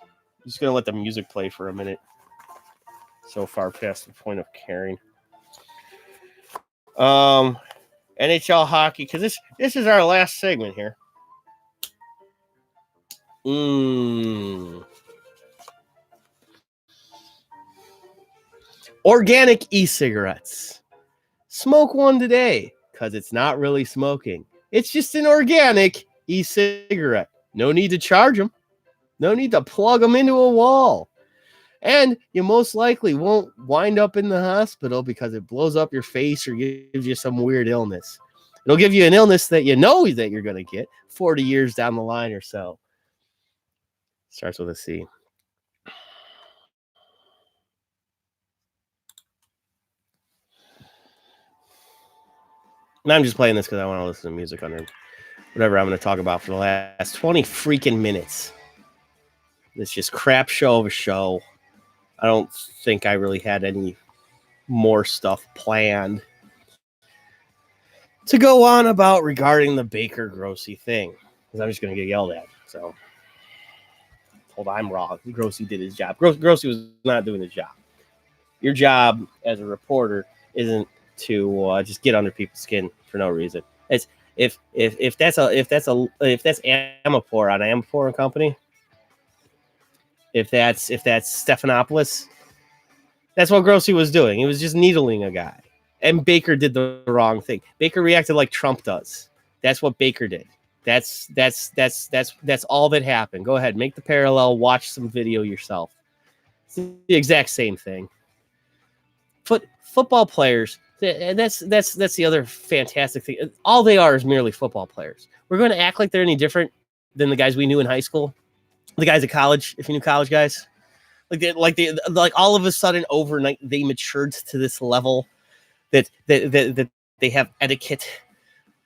I'm just going to let the music play for a minute. So far past the point of caring. NHL hockey, because this is our last segment here. Organic e-cigarettes. Smoke one today, because it's not really smoking. It's just an organic e-cigarette. No need to charge them. No need to plug them into a wall. And you most likely won't wind up in the hospital because it blows up your face or gives you some weird illness. It'll give you an illness that you know that you're going to get 40 years down the line or so. Starts with a C. And I'm just playing this because I want to listen to music under whatever I'm going to talk about for the last 20 freaking minutes. It's just crap show of a show. I don't think I really had any more stuff planned to go on about regarding the Baker Grossi thing, because I'm just going to get yelled at. So, told I'm wrong. Grossi did his job. Grossi was not doing his job. Your job as a reporter isn't to just get under people's skin for no reason. It's if that's Amapor on Amapor and Company. If that's Stephanopoulos, that's what Grossi was doing. He was just needling a guy. And Baker did the wrong thing. Baker reacted like Trump does. That's what Baker did. That's all that happened. Go ahead, make the parallel, watch some video yourself. It's the exact same thing. Football players, that's the other fantastic thing. All they are is merely football players. We're going to act like they're any different than the guys we knew in high school. The guys at college, if you knew college guys, like all of a sudden overnight they matured to this level that they have etiquette,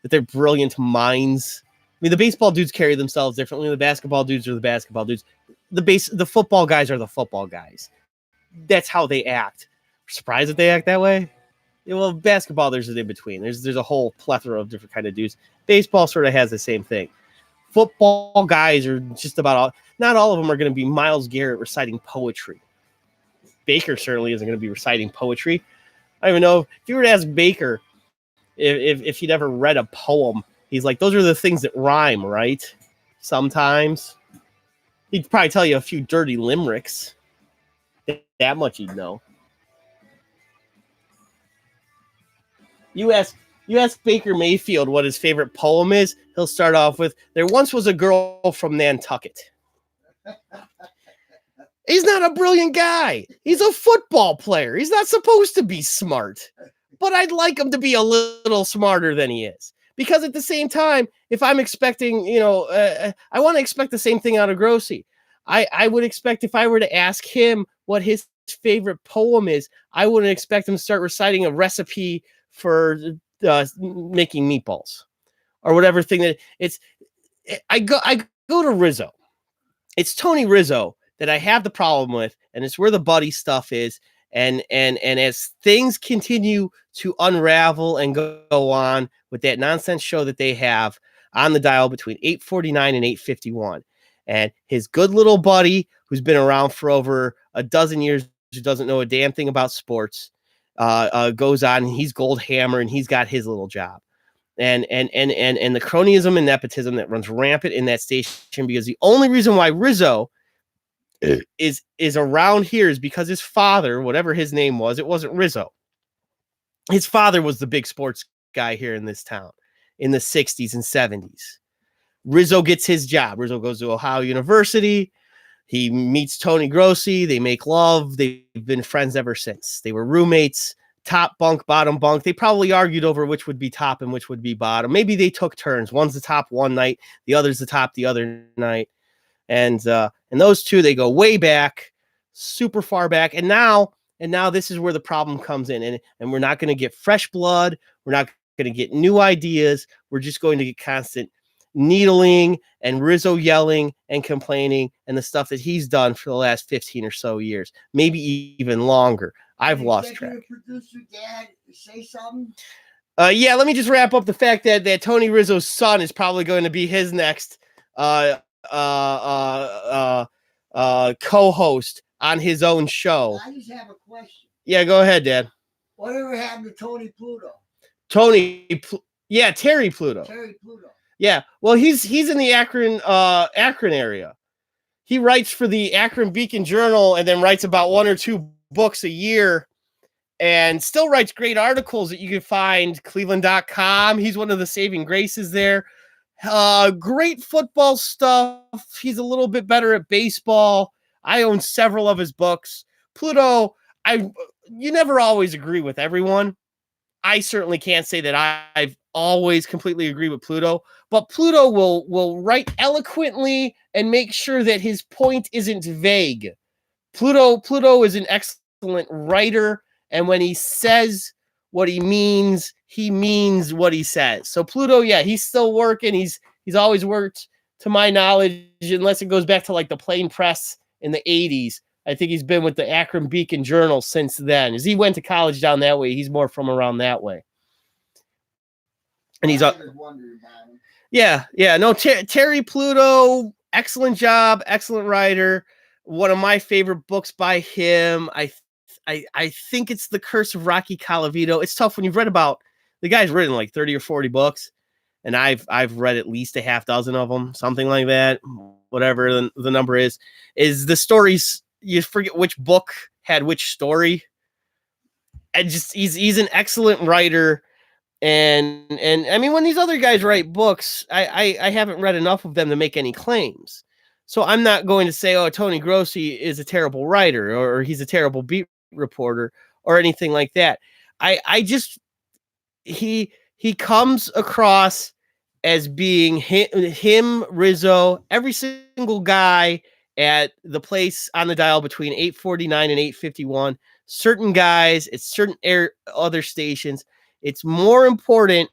that they're brilliant minds. I mean, the baseball dudes carry themselves differently. The basketball dudes are the basketball dudes. The football guys are the football guys. That's how they act. Surprised that they act that way? Well, basketball, there's an in between. There's a whole plethora of different kind of dudes. Baseball sort of has the same thing. Football guys are just about all. Not all of them are going to be Myles Garrett reciting poetry. Baker certainly isn't going to be reciting poetry. I don't even know if you were to ask Baker if he'd ever read a poem. He's like, those are the things that rhyme, right? Sometimes. He'd probably tell you a few dirty limericks. That much he'd know. You ask Baker Mayfield what his favorite poem is, he'll start off with, there once was a girl from Nantucket. He's not a brilliant guy. He's a football player. He's not supposed to be smart. But I'd like him to be a little smarter than he is. Because at the same time, if I'm expecting, I want to expect the same thing out of Grossi. I would expect if I were to ask him what his favorite poem is, I wouldn't expect him to start reciting a recipe for making meatballs or whatever thing that it's. I go to Rizzo. It's Tony Rizzo that I have the problem with, and it's where the buddy stuff is. And as things continue to unravel and go on with that nonsense show that they have on the dial between 8:49 and 8:51, and his good little buddy who's been around for over a dozen years, who doesn't know a damn thing about sports, goes on, and he's Goldhammer, and he's got his little job. And the cronyism and nepotism that runs rampant in that station, because the only reason why Rizzo is around here is because his father, whatever his name was, it wasn't Rizzo. His father was the big sports guy here in this town in the 60s and 70s. Rizzo gets his job. Rizzo goes to Ohio University. He meets Tony Grossi. They make love. They've been friends ever since. They were roommates, top bunk, bottom bunk. They probably argued over which would be top and which would be bottom. Maybe they took turns. One's the top one night, the other's the top the other night. And those two, they go way back, super far back. And now this is where the problem comes in. And we're not going to get fresh blood. We're not going to get new ideas. We're just going to get constant needling and Rizzo yelling and complaining and the stuff that he's done for the last 15 or so years, maybe even longer. I've lost track. Producer Dad, say something? Yeah, let me just wrap up the fact that Tony Rizzo's son is probably going to be his next co-host on his own show. I just have a question. Yeah, go ahead, Dad. Whatever happened to Tony Pluto? Terry Pluto. Terry Pluto. Yeah, well, he's in the Akron area. He writes for the Akron Beacon Journal and then writes about 1 or 2 books a year and still writes great articles that you can find cleveland.com. He's one of the saving graces there. Great football stuff. He's a little bit better at baseball. I own several of his books. Pluto, you never always agree with everyone. I certainly can't say that I've always completely agreed with Pluto, but Pluto will write eloquently and make sure that his point isn't vague. Pluto is an excellent writer, and when he says what he means what he says. So Pluto, yeah, he's still working. He's always worked, to my knowledge, unless it goes back to like the plain press in the 80s. I think he's been with the Akron Beacon Journal since then. As he went to college down that way, he's more from around that way. And he's Terry Pluto, excellent job, excellent writer. One of my favorite books by him. I think it's The Curse of Rocky Colavito. It's tough when you've read about the guy's written like 30 or 40 books, and I've read at least a half dozen of them, something like that. Whatever the number is the stories. You forget which book had which story. And just he's an excellent writer. And I mean, when these other guys write books, I haven't read enough of them to make any claims. So I'm not going to say, oh, Tony Grossi is a terrible writer or he's a terrible beat reporter or anything like that. He comes across as being him, Rizzo, every single guy at the place on the dial between 8:49 and 8:51. Certain guys at certain other stations. It's more important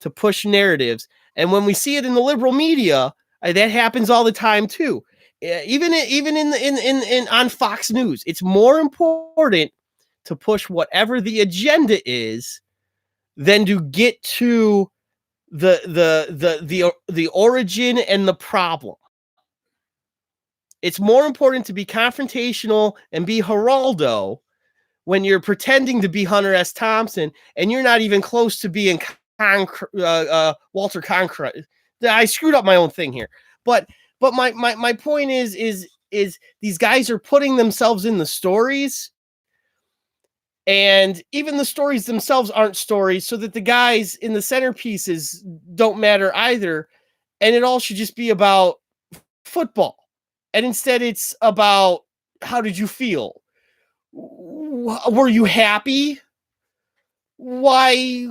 to push narratives. And when we see it in the liberal media, that happens all the time too. Even in on Fox News, it's more important to push whatever the agenda is than to get to the origin and the problem. It's more important to be confrontational and be Geraldo when you're pretending to be Hunter S. Thompson and you're not even close to being Walter Cronkite. I screwed up my own thing here, but my point is these guys are putting themselves in the stories, and even the stories themselves aren't stories, so that the guys in the centerpieces don't matter either, and it all should just be about football. And instead it's about, how did you feel? Were you happy? Why?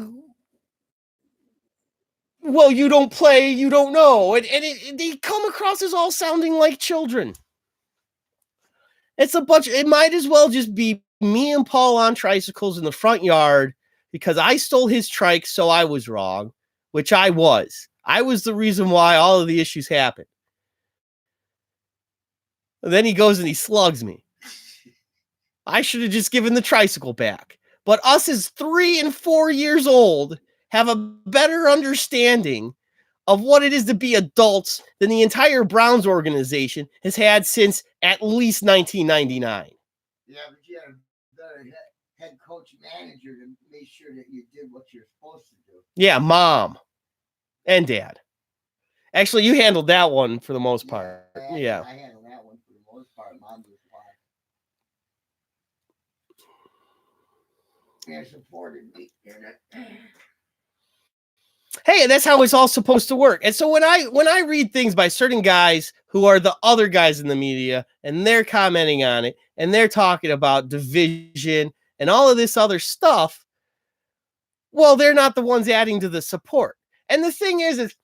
Well, you don't play, you don't know. And they come across as all sounding like children. It's a bunch. It might as well just be me and Paul on tricycles in the front yard because I stole his trike, so I was wrong, which I was. I was the reason why all of the issues happened. And then he goes and he slugs me. I should have just given the tricycle back. But us as 3 and 4 years old have a better understanding of what it is to be adults than the entire Browns organization has had since at least 1999. Yeah, but you had a better head coach manager to make sure that you did what you're supposed to do. Yeah, mom and dad. Actually, you handled that one for the most part. Yeah. I handled that one for the most part. Mom was fine. They supported me in it. Hey, that's how it's all supposed to work. And so when I read things by certain guys who are the other guys in the media and they're commenting on it and they're talking about division and all of this other stuff, well, they're not the ones adding to the support. And the thing is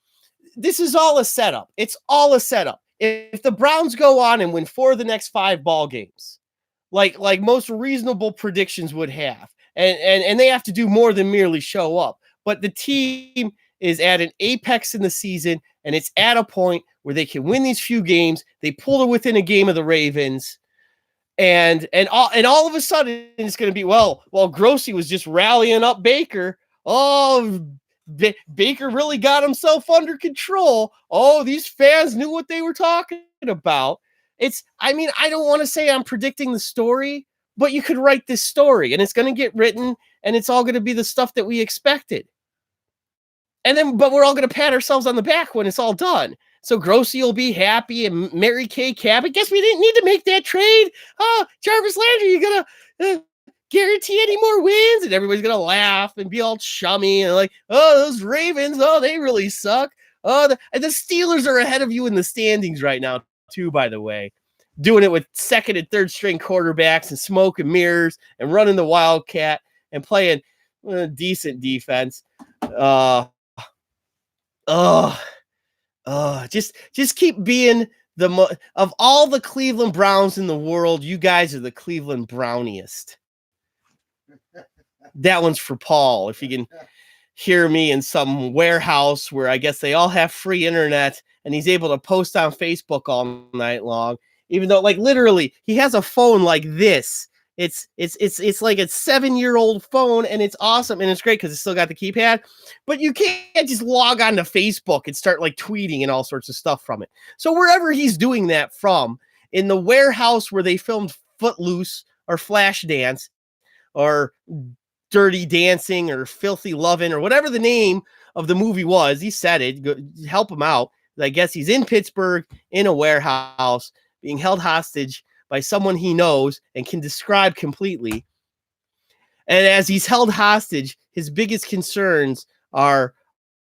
this is all a setup. It's all a setup. If the Browns go on and win 4 of the next 5 ball games, like most reasonable predictions would have, and they have to do more than merely show up, but the team is at an apex in the season, and it's at a point where they can win these few games. They pulled it within a game of the Ravens, and all of a sudden it's going to be, well, Grossi was just rallying up Baker. Oh, Baker really got himself under control. Oh, these fans knew what they were talking about. I don't want to say I'm predicting the story, but you could write this story and it's going to get written and it's all going to be the stuff that we expected. But we're all going to pat ourselves on the back when it's all done. So Grossi will be happy and Mary Kay Cabot. Guess we didn't need to make that trade. Oh, Jarvis Landry, you going to guarantee any more wins? And everybody's going to laugh and be all chummy and like, oh, those Ravens, oh, they really suck. Oh, the Steelers are ahead of you in the standings right now, too, by the way. Doing it with second and third string quarterbacks and smoke and mirrors and running the Wildcat and playing decent defense. Just keep being of all the Cleveland Browns in the world, you guys are the Cleveland Browniest. That one's for Paul. If you can hear me in some warehouse where I guess they all have free internet and he's able to post on Facebook all night long, even though like literally he has a phone like this. It's like a 7-year-old phone and it's awesome and it's great because it's still got the keypad, but you can't just log on to Facebook and start like tweeting and all sorts of stuff from it. So wherever he's doing that from, in the warehouse where they filmed Footloose or Flashdance or Dirty Dancing or Filthy Lovin' or whatever the name of the movie was, he said it, help him out. I guess he's in Pittsburgh in a warehouse being held hostage by someone he knows and can describe completely. And as he's held hostage, his biggest concerns are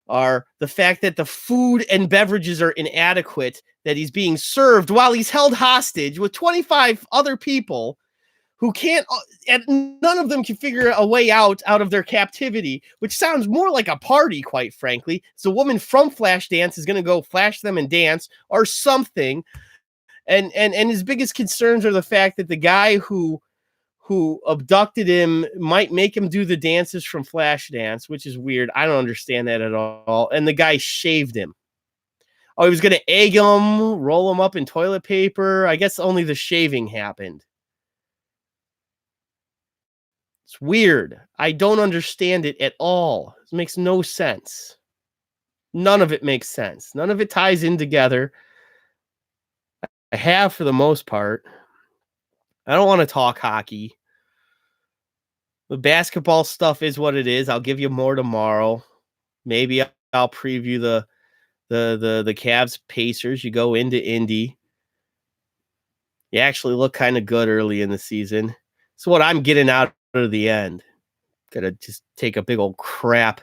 the fact that the food and beverages are inadequate, that he's being served while he's held hostage with 25 other people who can't, and none of them can figure a way out of their captivity, which sounds more like a party, quite frankly. So a woman from Flashdance is going to go flash them and dance or something. And his biggest concerns are the fact that the guy who abducted him might make him do the dances from Flashdance, which is weird. I don't understand that at all. And the guy shaved him. Oh, he was going to egg him, roll him up in toilet paper. I guess only the shaving happened. It's weird. I don't understand it at all. It makes no sense. None of it makes sense. None of it ties in together. I have for the most part. I don't want to talk hockey. The basketball stuff is what it is. I'll give you more tomorrow. Maybe I'll preview the Cavs Pacers. You go into Indy. You actually look kind of good early in the season. So what I'm getting out of the end. Gotta just take a big old crap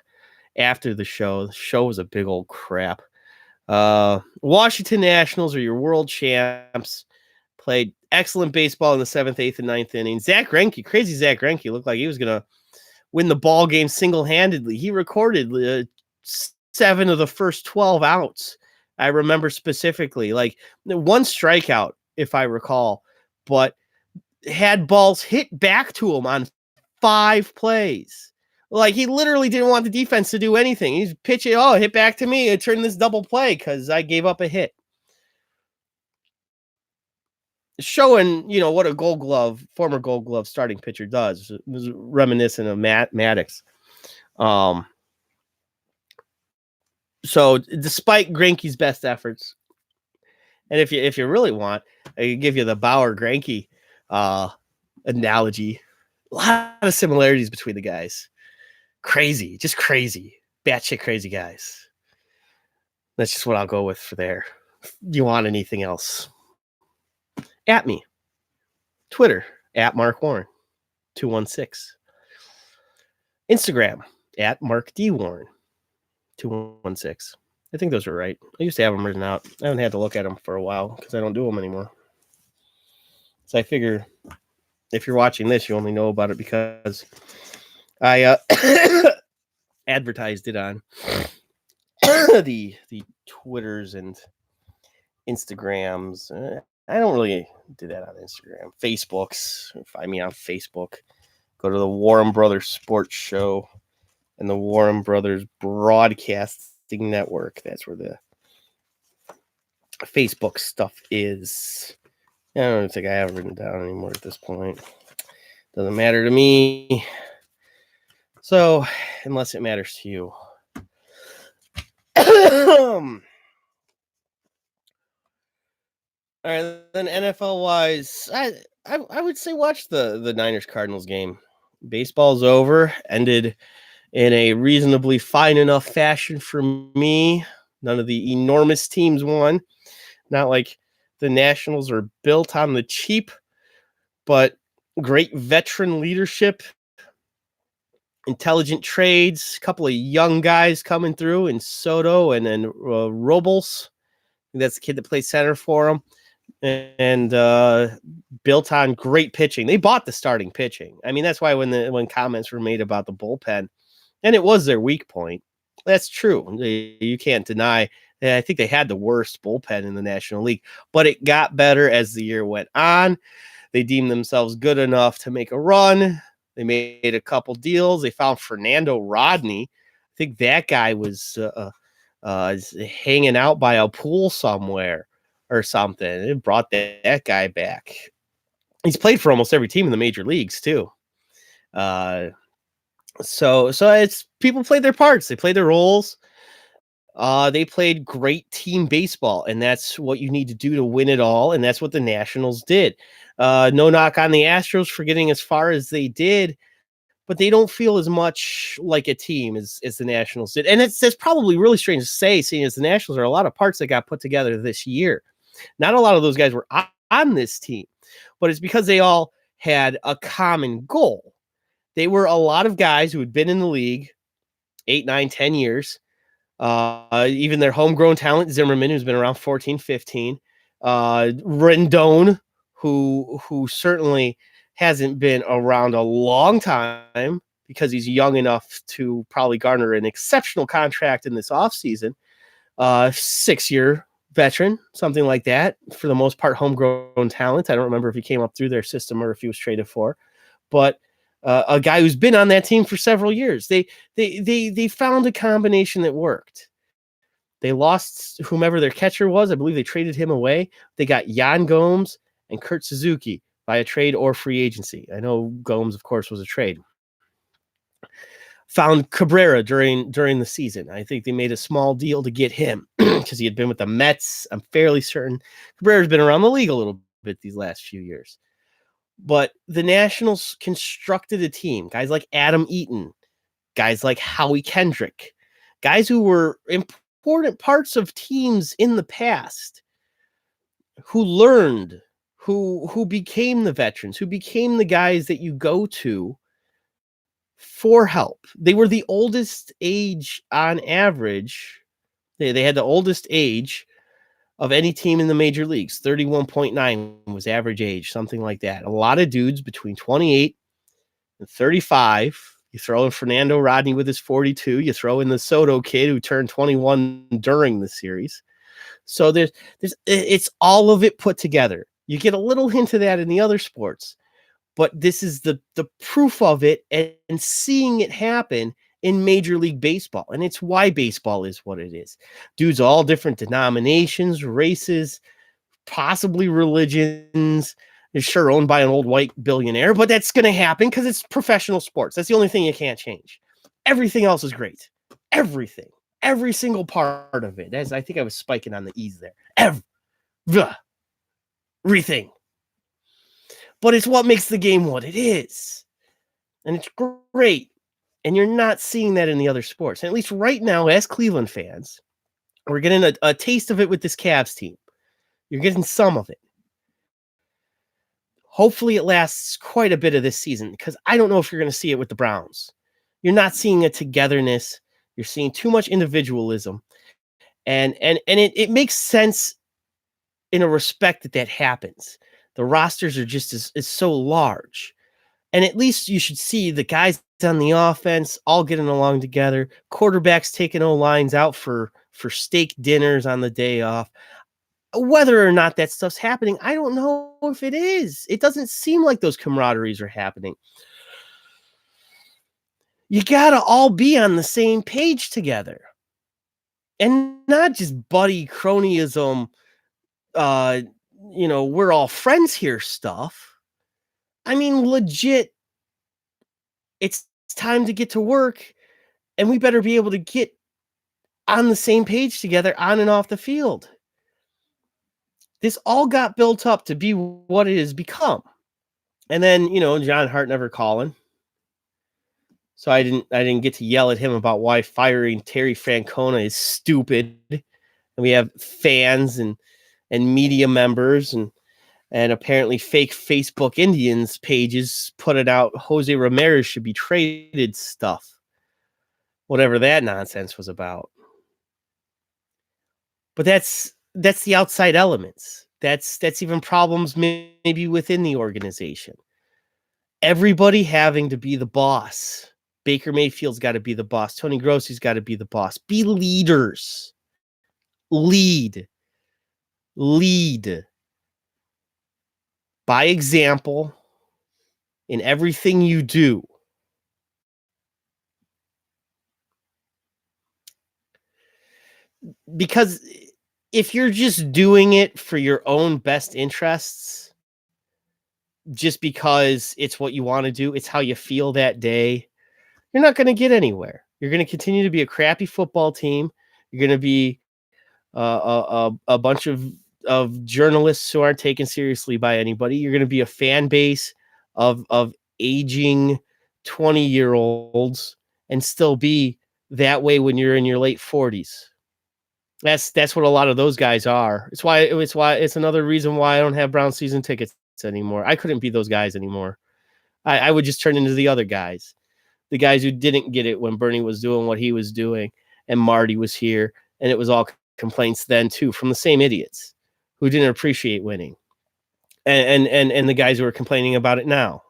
after the show. The show was a big old crap. Washington Nationals are your world champs. Played excellent baseball in the 7th, 8th, and 9th inning. Zach Greinke, crazy Zach Greinke, looked like he was going to win the ball game single-handedly. He recorded 7 of the first 12 outs. I remember specifically, like one strikeout, if I recall, but had balls hit back to him on 5 plays. Like he literally didn't want the defense to do anything. He's pitching, hit back to me. I turned this double play because I gave up a hit. Showing, what a former Gold Glove starting pitcher does. It was reminiscent of Maddox. So despite Greinke's best efforts, and if you really want, I can give you the Bauer-Greinke analogy. A lot of similarities between the guys. Crazy, just crazy. Batshit crazy guys. That's just what I'll go with for there. If you want anything else? At me. Twitter, at Mark Warren, 216. Instagram, at Mark D. Warren, 216. I think those are right. I used to have them written out. I haven't had to look at them for a while because I don't do them anymore. So I figure if you're watching this, you only know about it because I advertised it on the Twitters and Instagrams. I don't really do that on Instagram. Facebooks. Find me on Facebook. Go to the Warren Brothers Sports Show and the Warren Brothers Broadcasting Network. That's where the Facebook stuff is. I don't think I have it written down anymore at this point. Doesn't matter to me. So, unless it matters to you. All right, then NFL wise, I would say watch the Niners Cardinals game. Baseball's over, ended in a reasonably fine enough fashion for me. None of the enormous teams won. Not like the Nationals are built on the cheap, but great veteran leadership, intelligent trades, a couple of young guys coming through in Soto and then Robles. That's the kid that plays center for them. And built on great pitching. They bought the starting pitching. I mean, that's why when comments were made about the bullpen, and it was their weak point, that's true. You can't deny. I think they had the worst bullpen in the National League, but it got better as the year went on. They deemed themselves good enough to make a run. They made a couple deals. They found Fernando Rodney. I think that guy was hanging out by a pool somewhere or something. It brought that guy back. He's played for almost every team in the major leagues too. So it's people played their parts. They played their roles. They played great team baseball, and that's what you need to do to win it all. And that's what the Nationals did. No knock on the Astros for getting as far as they did, but they don't feel as much like a team as the Nationals did. And it's probably really strange to say, seeing as the Nationals are a lot of parts that got put together this year. Not a lot of those guys were on this team, but it's because they all had a common goal. They were a lot of guys who had been in the league 8, 9, 10 years. Even their homegrown talent, Zimmerman, who's been around 14, 15. Rendon, who certainly hasn't been around a long time because he's young enough to probably garner an exceptional contract in this offseason. 6-year veteran, something like that. For the most part, homegrown talent. I don't remember if he came up through their system or if he was traded for. But a guy who's been on that team for several years. They found a combination that worked. They lost whomever their catcher was. I believe they traded him away. They got Yan Gomes and Kurt Suzuki by a trade or free agency. I know Gomes, of course, was a trade. found Cabrera during the season. I think they made a small deal to get him because he had been with the Mets. I'm fairly certain Cabrera's been around the league a little bit these last few years. But the Nationals constructed a team, guys like Adam Eaton, guys like Howie Kendrick, guys who were important parts of teams in the past, who learned, who became the veterans, who became the guys that you go to for help. They were the oldest age on average. They had the oldest age of any team in the major leagues. 31.9 was average age, something like that. A lot of dudes between 28 and 35. You throw in Fernando Rodney with his 42. You throw in the Soto kid who turned 21 during the series. So it's all of it put together. You get a little hint of that in the other sports, but this is the proof of it and seeing it happen in Major League Baseball. And it's why baseball is what it is. Dudes, all different denominations, races, possibly religions. They're sure owned by an old white billionaire, but that's going to happen because it's professional sports. That's the only thing you can't change. Everything else is great. Everything. Every single part of it. As I think I was spiking on the E's there. Everything. But it's what makes the game what it is. And it's great. And you're not seeing that in the other sports. And at least right now, as Cleveland fans, we're getting a taste of it with this Cavs team. You're getting some of it. Hopefully it lasts quite a bit of this season because I don't know if you're going to see it with the Browns. You're not seeing a togetherness. You're seeing too much individualism. And it makes sense in a respect that happens. The rosters are just is so large. And at least you should see the guys on the offense all getting along together, quarterbacks taking O-lines out for steak dinners on the day off. Whether or not that stuff's happening, I don't know if it is. It doesn't seem like those camaraderies are happening. You got to all be on the same page together. And not just buddy cronyism, we're all friends here stuff. I mean, legit, it's time to get to work, and we better be able to get on the same page together on and off the field. This all got built up to be what it has become. And then, John Hart never calling. So I didn't get to yell at him about why firing Terry Francona is stupid. And we have fans and media members and apparently fake Facebook Indians pages put it out. Jose Ramirez should be traded stuff. Whatever that nonsense was about. But that's the outside elements. That's even problems maybe within the organization. Everybody having to be the boss. Baker Mayfield's got to be the boss. Tony Grossi's got to be the boss. Be leaders. Lead. By example in everything you do. Because if you're just doing it for your own best interests, just because it's what you want to do, it's how you feel that day, you're not going to get anywhere. You're going to continue to be a crappy football team. You're going to be a bunch of journalists who aren't taken seriously by anybody. You're going to be a fan base of aging 20-year-olds and still be that way when you're in your late 40s. That's what a lot of those guys are. It's another reason why I don't have Brown season tickets anymore. I couldn't be those guys anymore. I would just turn into the other guys. The guys who didn't get it when Bernie was doing what he was doing and Marty was here, and it was all complaints then too from the same idiots who didn't appreciate winning. And the guys who are complaining about it now.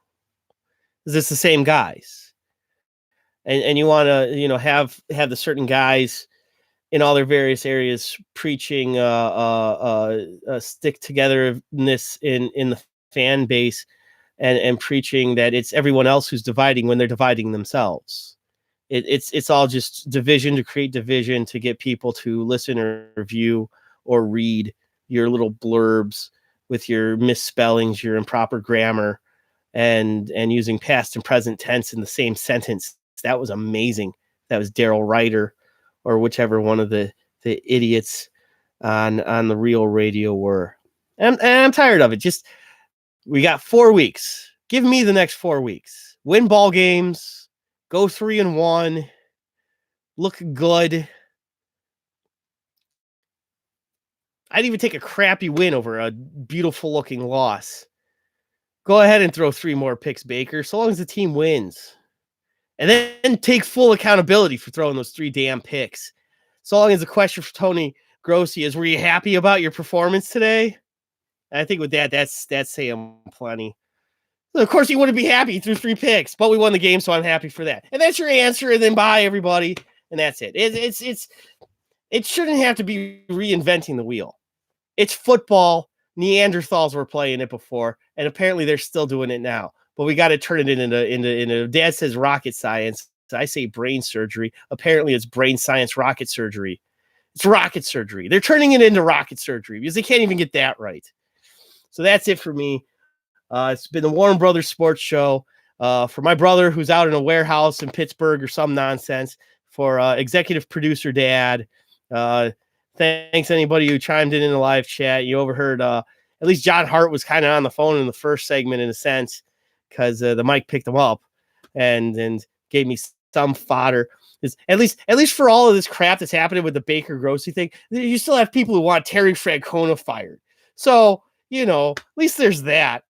Is this the same guys? And you want to, have the certain guys in all their various areas preaching stick togetherness in the fan base and preaching that it's everyone else who's dividing when they're dividing themselves. It's all just division to create division to get people to listen or view or read your little blurbs with your misspellings, your improper grammar, and using past and present tense in the same sentence That was amazing. That was Daryl Ryder or whichever one of the idiots on the real radio were. And I'm tired of it. Just, we got 4 weeks. Give me the next 4 weeks. Win ball games. Go 3-1. Look good. I'd even take a crappy win over a beautiful looking loss. Go ahead and throw 3 more picks, Baker, so long as the team wins. And then take full accountability for throwing those 3 damn picks. So long as the question for Tony Grossi is, were you happy about your performance today? And I think with that's saying plenty. Of course, he wouldn't be happy. He threw 3 picks, but we won the game, so I'm happy for that. And that's your answer, and then bye, everybody. And that's it. It shouldn't have to be reinventing the wheel. It's football. Neanderthals were playing it before, and apparently they're still doing it now. But we got to turn it into Dad says rocket science. I say brain surgery. Apparently it's brain science rocket surgery. It's rocket surgery. They're turning it into rocket surgery because they can't even get that right. So that's it for me. It's been the Warren Brothers Sports Show. For my brother who's out in a warehouse in Pittsburgh or some nonsense. For executive producer Dad. Thanks anybody who chimed in the live chat. You overheard at least John Hart was kind of on the phone in the first segment in a sense because the mic picked him up and gave me some fodder. At least for all of this crap that's happening with the Baker Grossi thing, you still have people who want Terry Francona fired. So, at least there's that.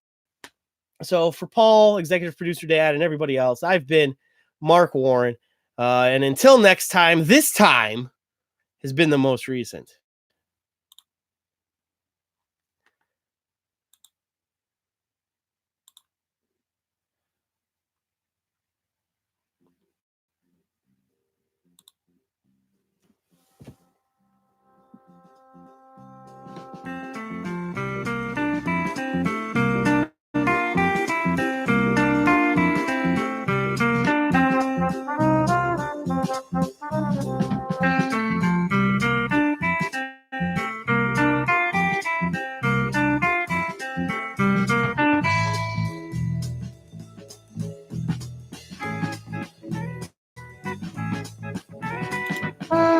So for Paul, executive producer Dad, and everybody else, I've been Mark Warren. And until next time, this time has been the most recent.